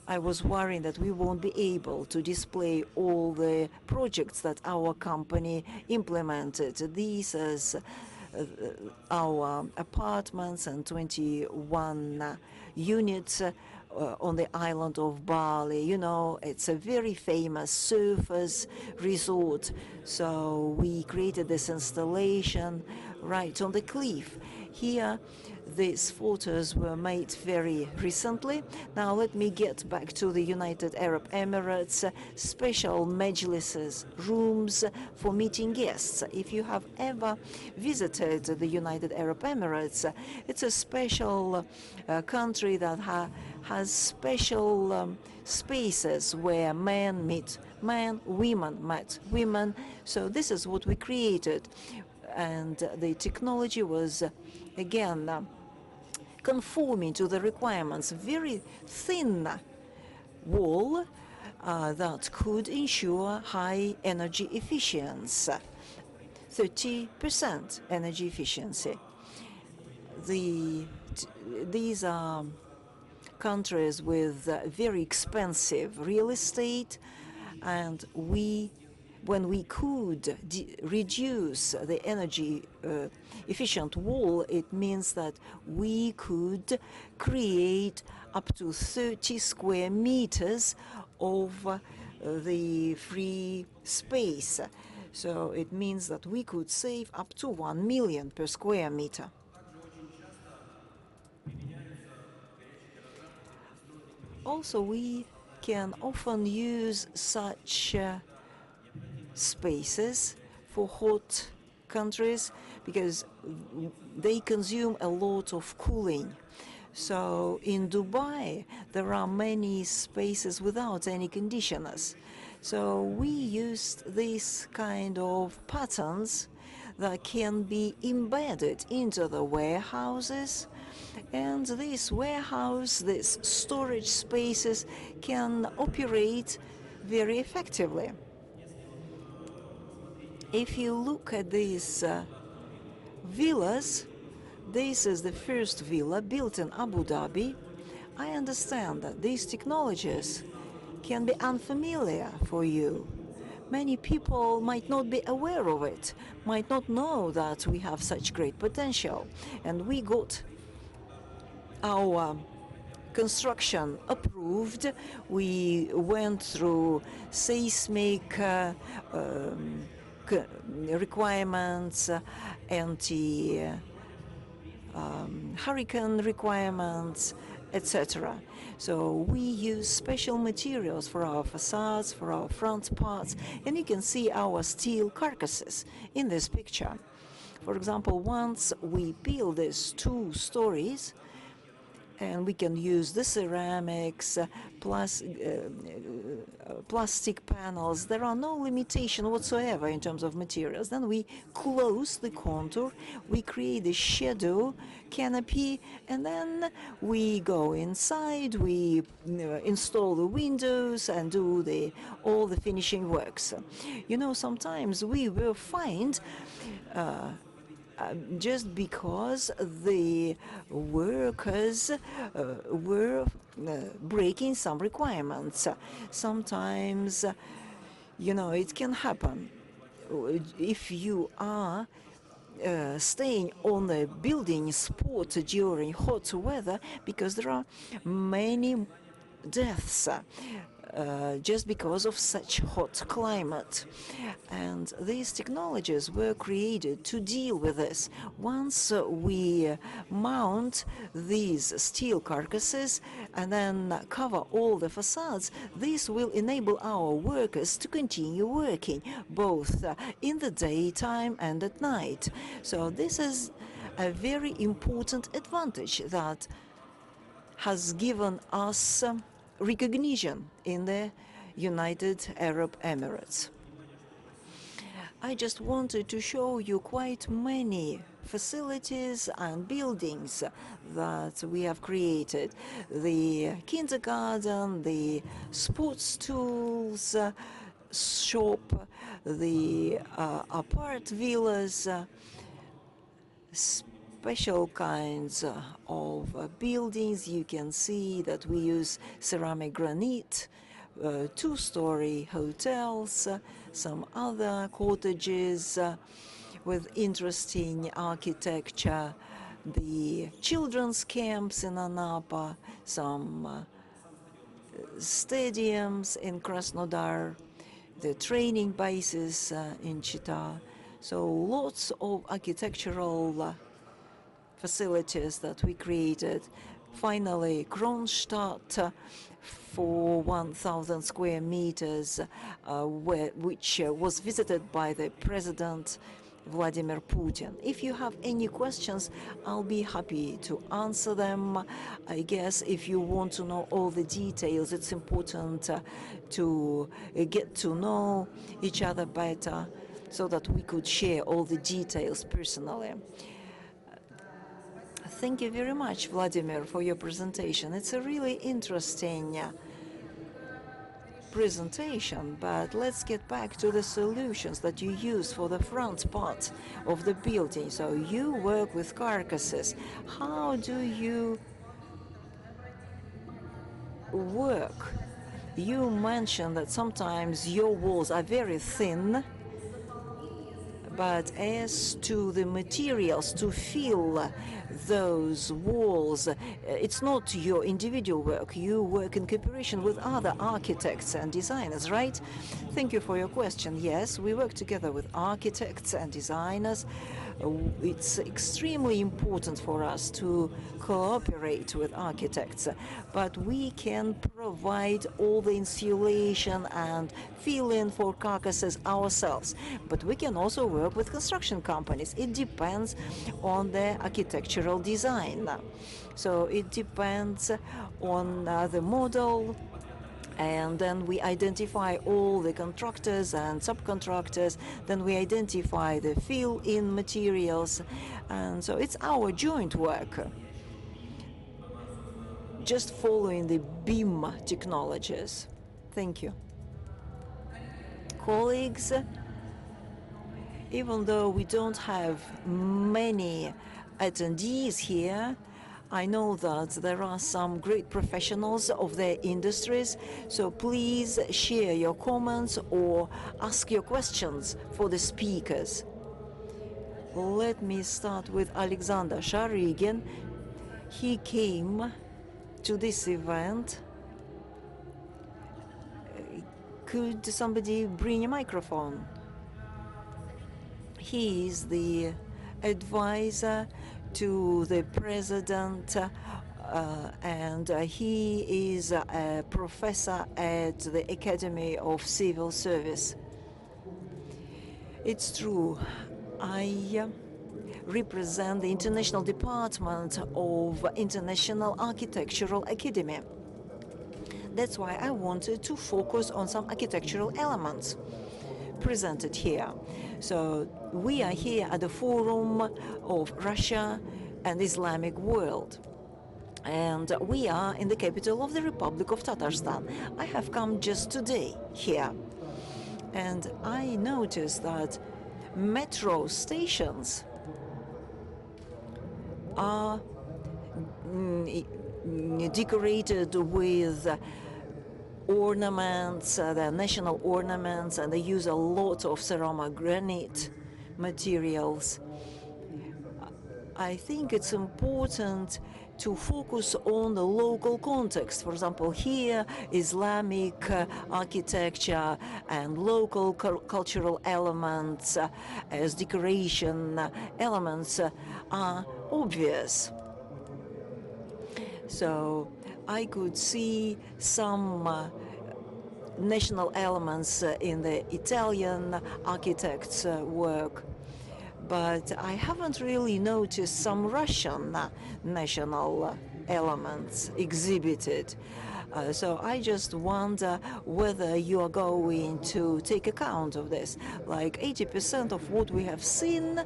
I was worried that we won't be able to display all the projects that our company implemented. These is our apartments and 21 units on the island of Bali. You know, it's a very famous surfers resort. So we created this installation right on the cliff. Here, these photos were made very recently. Now let me get back to the United Arab Emirates. Special majlises, rooms for meeting guests. If you have ever visited the United Arab Emirates, it's a special country that has special spaces where men meet men, women met women. So this is what we created. And the technology was, again, conforming to the requirements. Very thin wall that could ensure high energy efficiency, 30% energy efficiency. These are countries with very expensive real estate, and when we could reduce the energy efficient wall, it means that we could create up to 30 square meters of the free space. So it means that we could save up to 1 million per square meter. Also, we can often use such spaces for hot countries because they consume a lot of cooling. So in Dubai, there are many spaces without any conditioners. So we used these kind of patterns that can be embedded into the warehouses, and these storage spaces can operate very effectively. If you look at these villas, this is the first villa built in Abu Dhabi. I understand that these technologies can be unfamiliar for you. Many people might not be aware of it, might not know that we have such great potential. And we got our construction approved. We went through seismic requirements, anti-hurricane requirements, etc. So we use special materials for our facades, for our front parts, and you can see our steel carcasses in this picture. For example, once we built these 2 stories, and we can use the ceramics, plastic panels. There are no limitation whatsoever in terms of materials. Then we close the contour, we create a shadow canopy, and then we go inside, we install the windows and do all the finishing works. You know, sometimes we will find just because the workers were breaking some requirements. Sometimes, you know, it can happen. If you are staying on a building spot during hot weather, because there are many deaths just because of such hot climate. And these technologies were created to deal with this. Once we mount these steel carcasses and then cover all the facades, this will enable our workers to continue working both in the daytime and at night. So this is a very important advantage that has given us recognition in the United Arab Emirates. I just wanted to show you quite many facilities and buildings that we have created. The kindergarten, the sports tools shop, the apart villas, special kinds of buildings. You can see that we use ceramic granite, two-story hotels, some other cottages with interesting architecture, the children's camps in Anapa, some stadiums in Krasnodar, the training bases in Chita. So lots of architectural facilities that we created. Finally, Kronstadt for 1,000 square meters, which was visited by the President Vladimir Putin. If you have any questions, I'll be happy to answer them. I guess if you want to know all the details, it's important to get to know each other better so that we could share all the details personally. Thank you very much, Vladimir, for your presentation. It's a really interesting presentation, but let's get back to the solutions that you use for the front part of the building. So you work with carcasses. How do you work? You mentioned that sometimes your walls are very thin, but as to the materials to fill those walls, it's not your individual work. You work in cooperation with other architects and designers, right? Thank you for your question. Yes, we work together with architects and designers. It's extremely important for us to cooperate with architects, but we can provide all the insulation and fill-in for carcasses ourselves. But we can also work with construction companies. It depends on the architectural design. So it depends on the model, and then we identify all the contractors and subcontractors, then we identify the fill-in materials, and so it's our joint work, just following the BIM technologies. Thank you. Colleagues, even though we don't have many attendees here, I know that there are some great professionals of their industries, so please share your comments or ask your questions for the speakers. Let me start with Alexander Sharygin. He came to this event. Could somebody bring a microphone? He is the advisor to the president, and he is a professor at the Academy of Civil Service. It's true, I represent the International Department of International Architectural Academy. That's why I wanted to focus on some architectural elements presented here. So we are here at the Forum of Russia and Islamic World. And we are in the capital of the Republic of Tatarstan. I have come just today here. And I noticed that metro stations are decorated with ornaments, the national ornaments, and they use a lot of ceramic granite materials. I think it's important to focus on the local context. For example, here, Islamic architecture and local cultural elements as decoration elements are obvious. So I could see some national elements in the Italian architects' work, but I haven't really noticed some Russian national elements exhibited. So I just wonder whether you are going to take account of this. Like 80% of what we have seen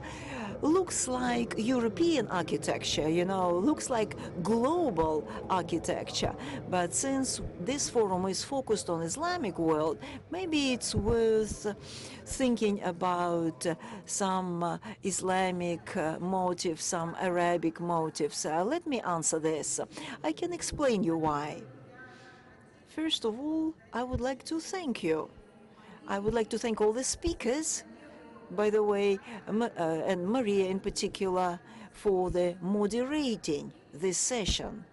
looks like European architecture, looks like global architecture. But since this forum is focused on Islamic world, maybe it's worth thinking about some Islamic motifs, some Arabic motifs. Let me answer this. I can explain you why. First of all, I would like to thank you. I would like to thank all the speakers, by the way, and Maria in particular, for the moderating this session.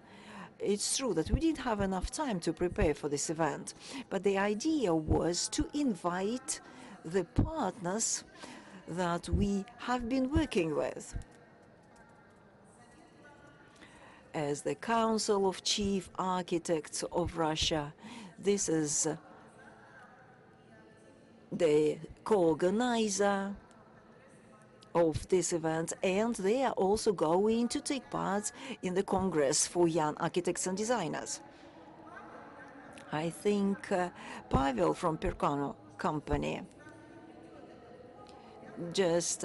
It's true that we didn't have enough time to prepare for this event, but the idea was to invite the partners that we have been working with. As the Council of Chief Architects of Russia, this is the co-organizer of this event, and they are also going to take part in the Congress for Young Architects and Designers. I think Pavel from Percano company just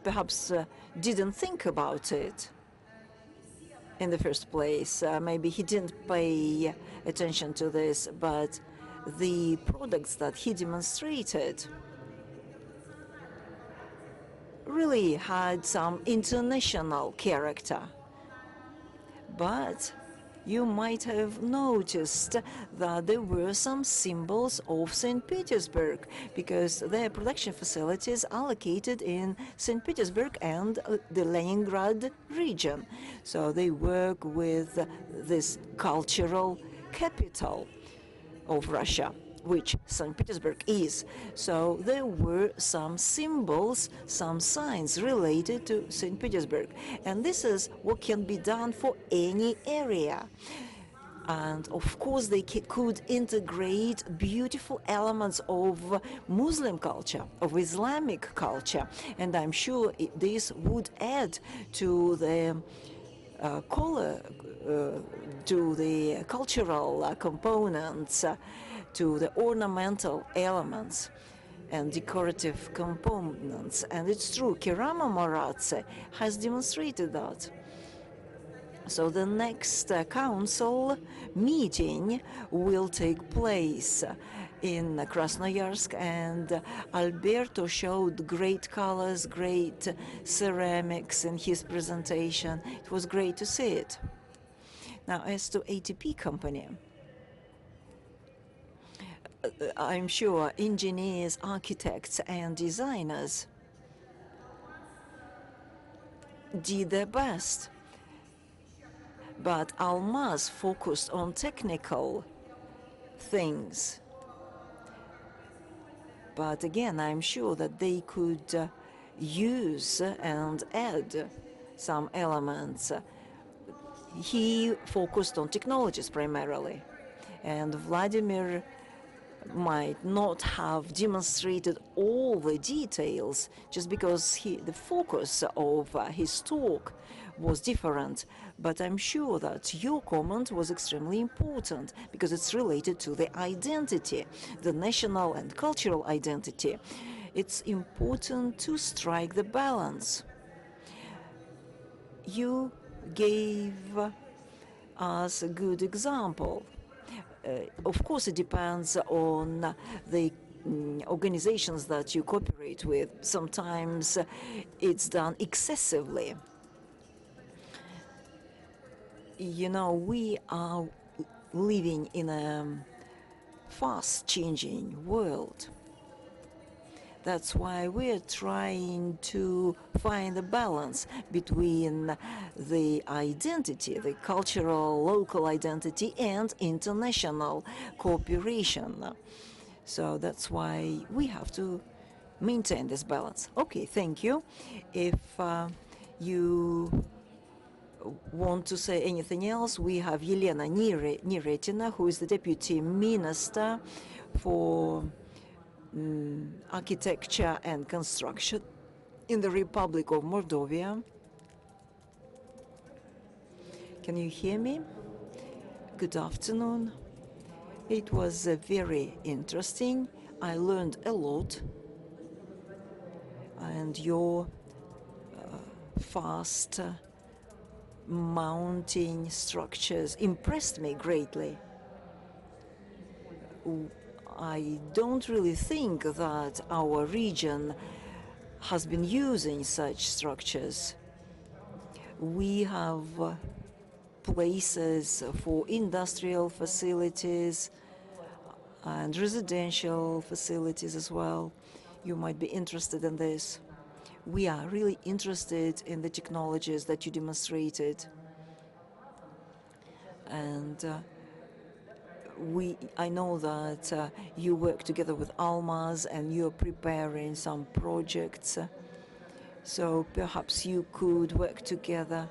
perhaps didn't think about it in the first place. Maybe he didn't pay attention to this, but the products that he demonstrated really had some international character. But you might have noticed that there were some symbols of St. Petersburg, because their production facilities are located in St. Petersburg and the Leningrad region. So they work with this cultural capital of Russia, which St. Petersburg is. So there were some symbols, some signs related to St. Petersburg. And this is what can be done for any area. And of course, they could integrate beautiful elements of Muslim culture, of Islamic culture. And I'm sure this would add to the to the cultural components, to the ornamental elements and decorative components. And it's true, Kerama Maradze has demonstrated that. So the next council meeting will take place in Krasnoyarsk, and Alberto showed great colors, great ceramics in his presentation. It was great to see it. Now, as to ATP company, I'm sure engineers, architects, and designers did their best. But Almaz focused on technical things. But again, I'm sure that they could use and add some elements. He focused on technologies primarily. And Vladimir might not have demonstrated all the details just because the focus of his talk was different. But I'm sure that your comment was extremely important because it's related to the identity, the national and cultural identity. It's important to strike the balance. You gave us a good example. Of course, it depends on the organizations that you cooperate with. Sometimes it's done excessively. You know, we are living in a fast-changing world. That's why we're trying to find a balance between the identity, the cultural, local identity, and international cooperation. So that's why we have to maintain this balance. Okay, thank you. If you want to say anything else, we have Yelena Neretina, who is the Deputy Minister for Architecture and Construction in the Republic of Moldova. Can you hear me? Good afternoon. It was very interesting. I learned a lot, and your fast mounting structures impressed me greatly. I don't really think that our region has been using such structures. We have places for industrial facilities and residential facilities as well. You might be interested in this. We are really interested in the technologies that you demonstrated. And I know that you work together with Almaz and you're preparing some projects. So perhaps you could work together.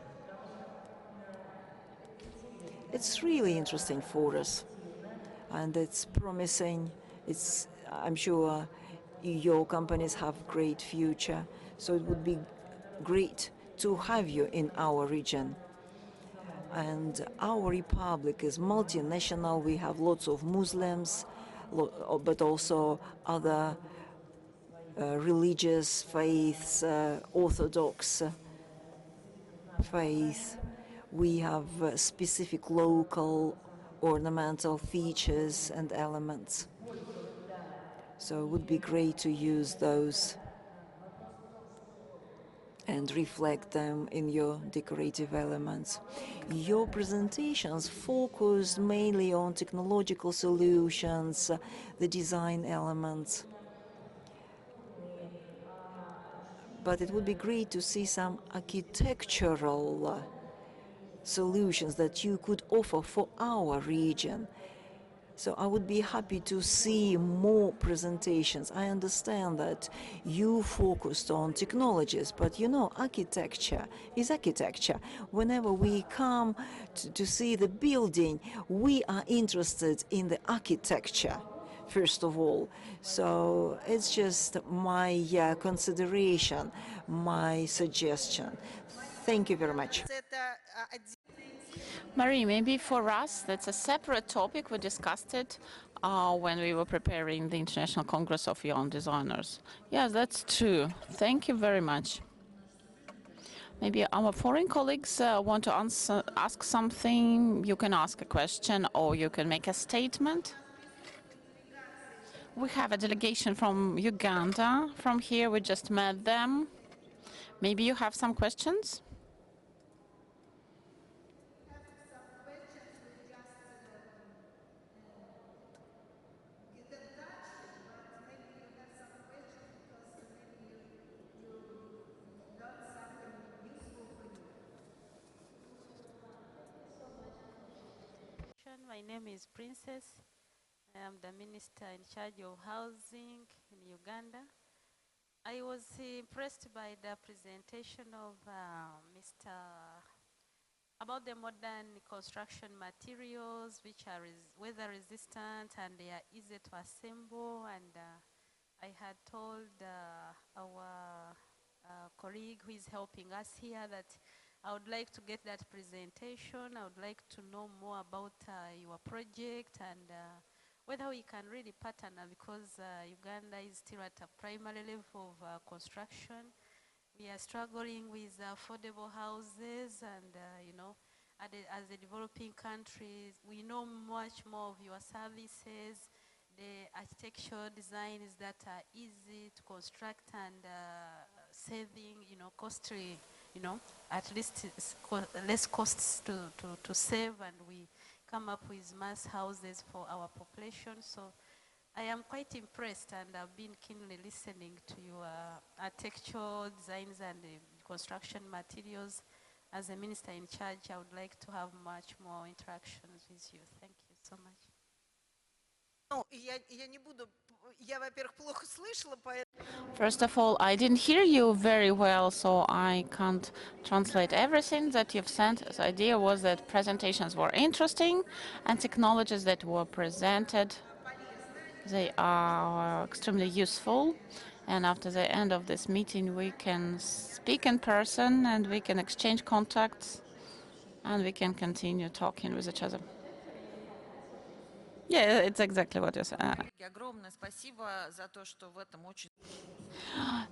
It's really interesting for us, and it's promising. I'm sure your companies have great future, so it would be great to have you in our region. And our republic is multinational. We have lots of Muslims, but also other religious faiths, Orthodox faith. We have specific local ornamental features and elements. So it would be great to use those and reflect them in your decorative elements. Your presentations focused mainly on technological solutions, the design elements. But it would be great to see some architectural solutions that you could offer for our region. So I would be happy to see more presentations. I understand that you focused on technologies, but you know, architecture is architecture. Whenever we come to see the building, we are interested in the architecture, first of all. So it's just my consideration, my suggestion. Thank you very much. Marie, maybe for us, that's a separate topic. We discussed it when we were preparing the International Congress of Young Designers. Yes, that's true. Thank you very much. Maybe our foreign colleagues want to ask something. You can ask a question or you can make a statement. We have a delegation from Uganda. From here, we just met them. Maybe you have some questions? My name is Princess. I am the minister in charge of housing in Uganda. I was impressed by the presentation of Mr. about the modern construction materials which are weather resistant and they are easy to assemble. And I had told our colleague who is helping us here that I would like to get that presentation. I would like to know more about your project and whether we can really partner, because Uganda is still at a primary level of construction. We are struggling with affordable houses, and you know, as a developing country, we know much more of your services. The architectural designs that are easy to construct and saving, you know, costly, you know, at least it's less costs to save, and we come up with mass houses for our population. So I am quite impressed, and I've been keenly listening to your architectural designs and construction materials. As a minister in charge, I would like to have much more interactions with you. Thank you so much. Ну, я не буду, я, во-первых, плохо слышала, поэтому... First of all, I didn't hear you very well, so I can't translate everything that you've sent. The idea was that presentations were interesting and technologies that were presented, they are extremely useful. And after the end of this meeting, we can speak in person and we can exchange contacts and we can continue talking with each other. Yeah, it's exactly what you said. Огромное спасибо за то, что в этом очень...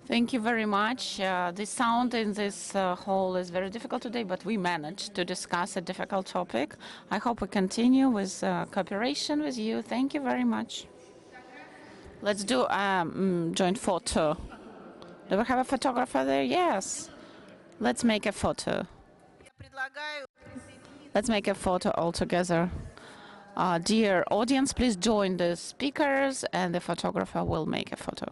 Thank you very much. The sound in this hall is very difficult today, but we managed to discuss a difficult topic. I hope we continue with cooperation with you. Thank you very much. Let's do a joint photo. Do we have a photographer there? Yes. Let's make a photo. Я предлагаю... Let's make a photo all together. Dear audience, please join the speakers and the photographer will make a photo.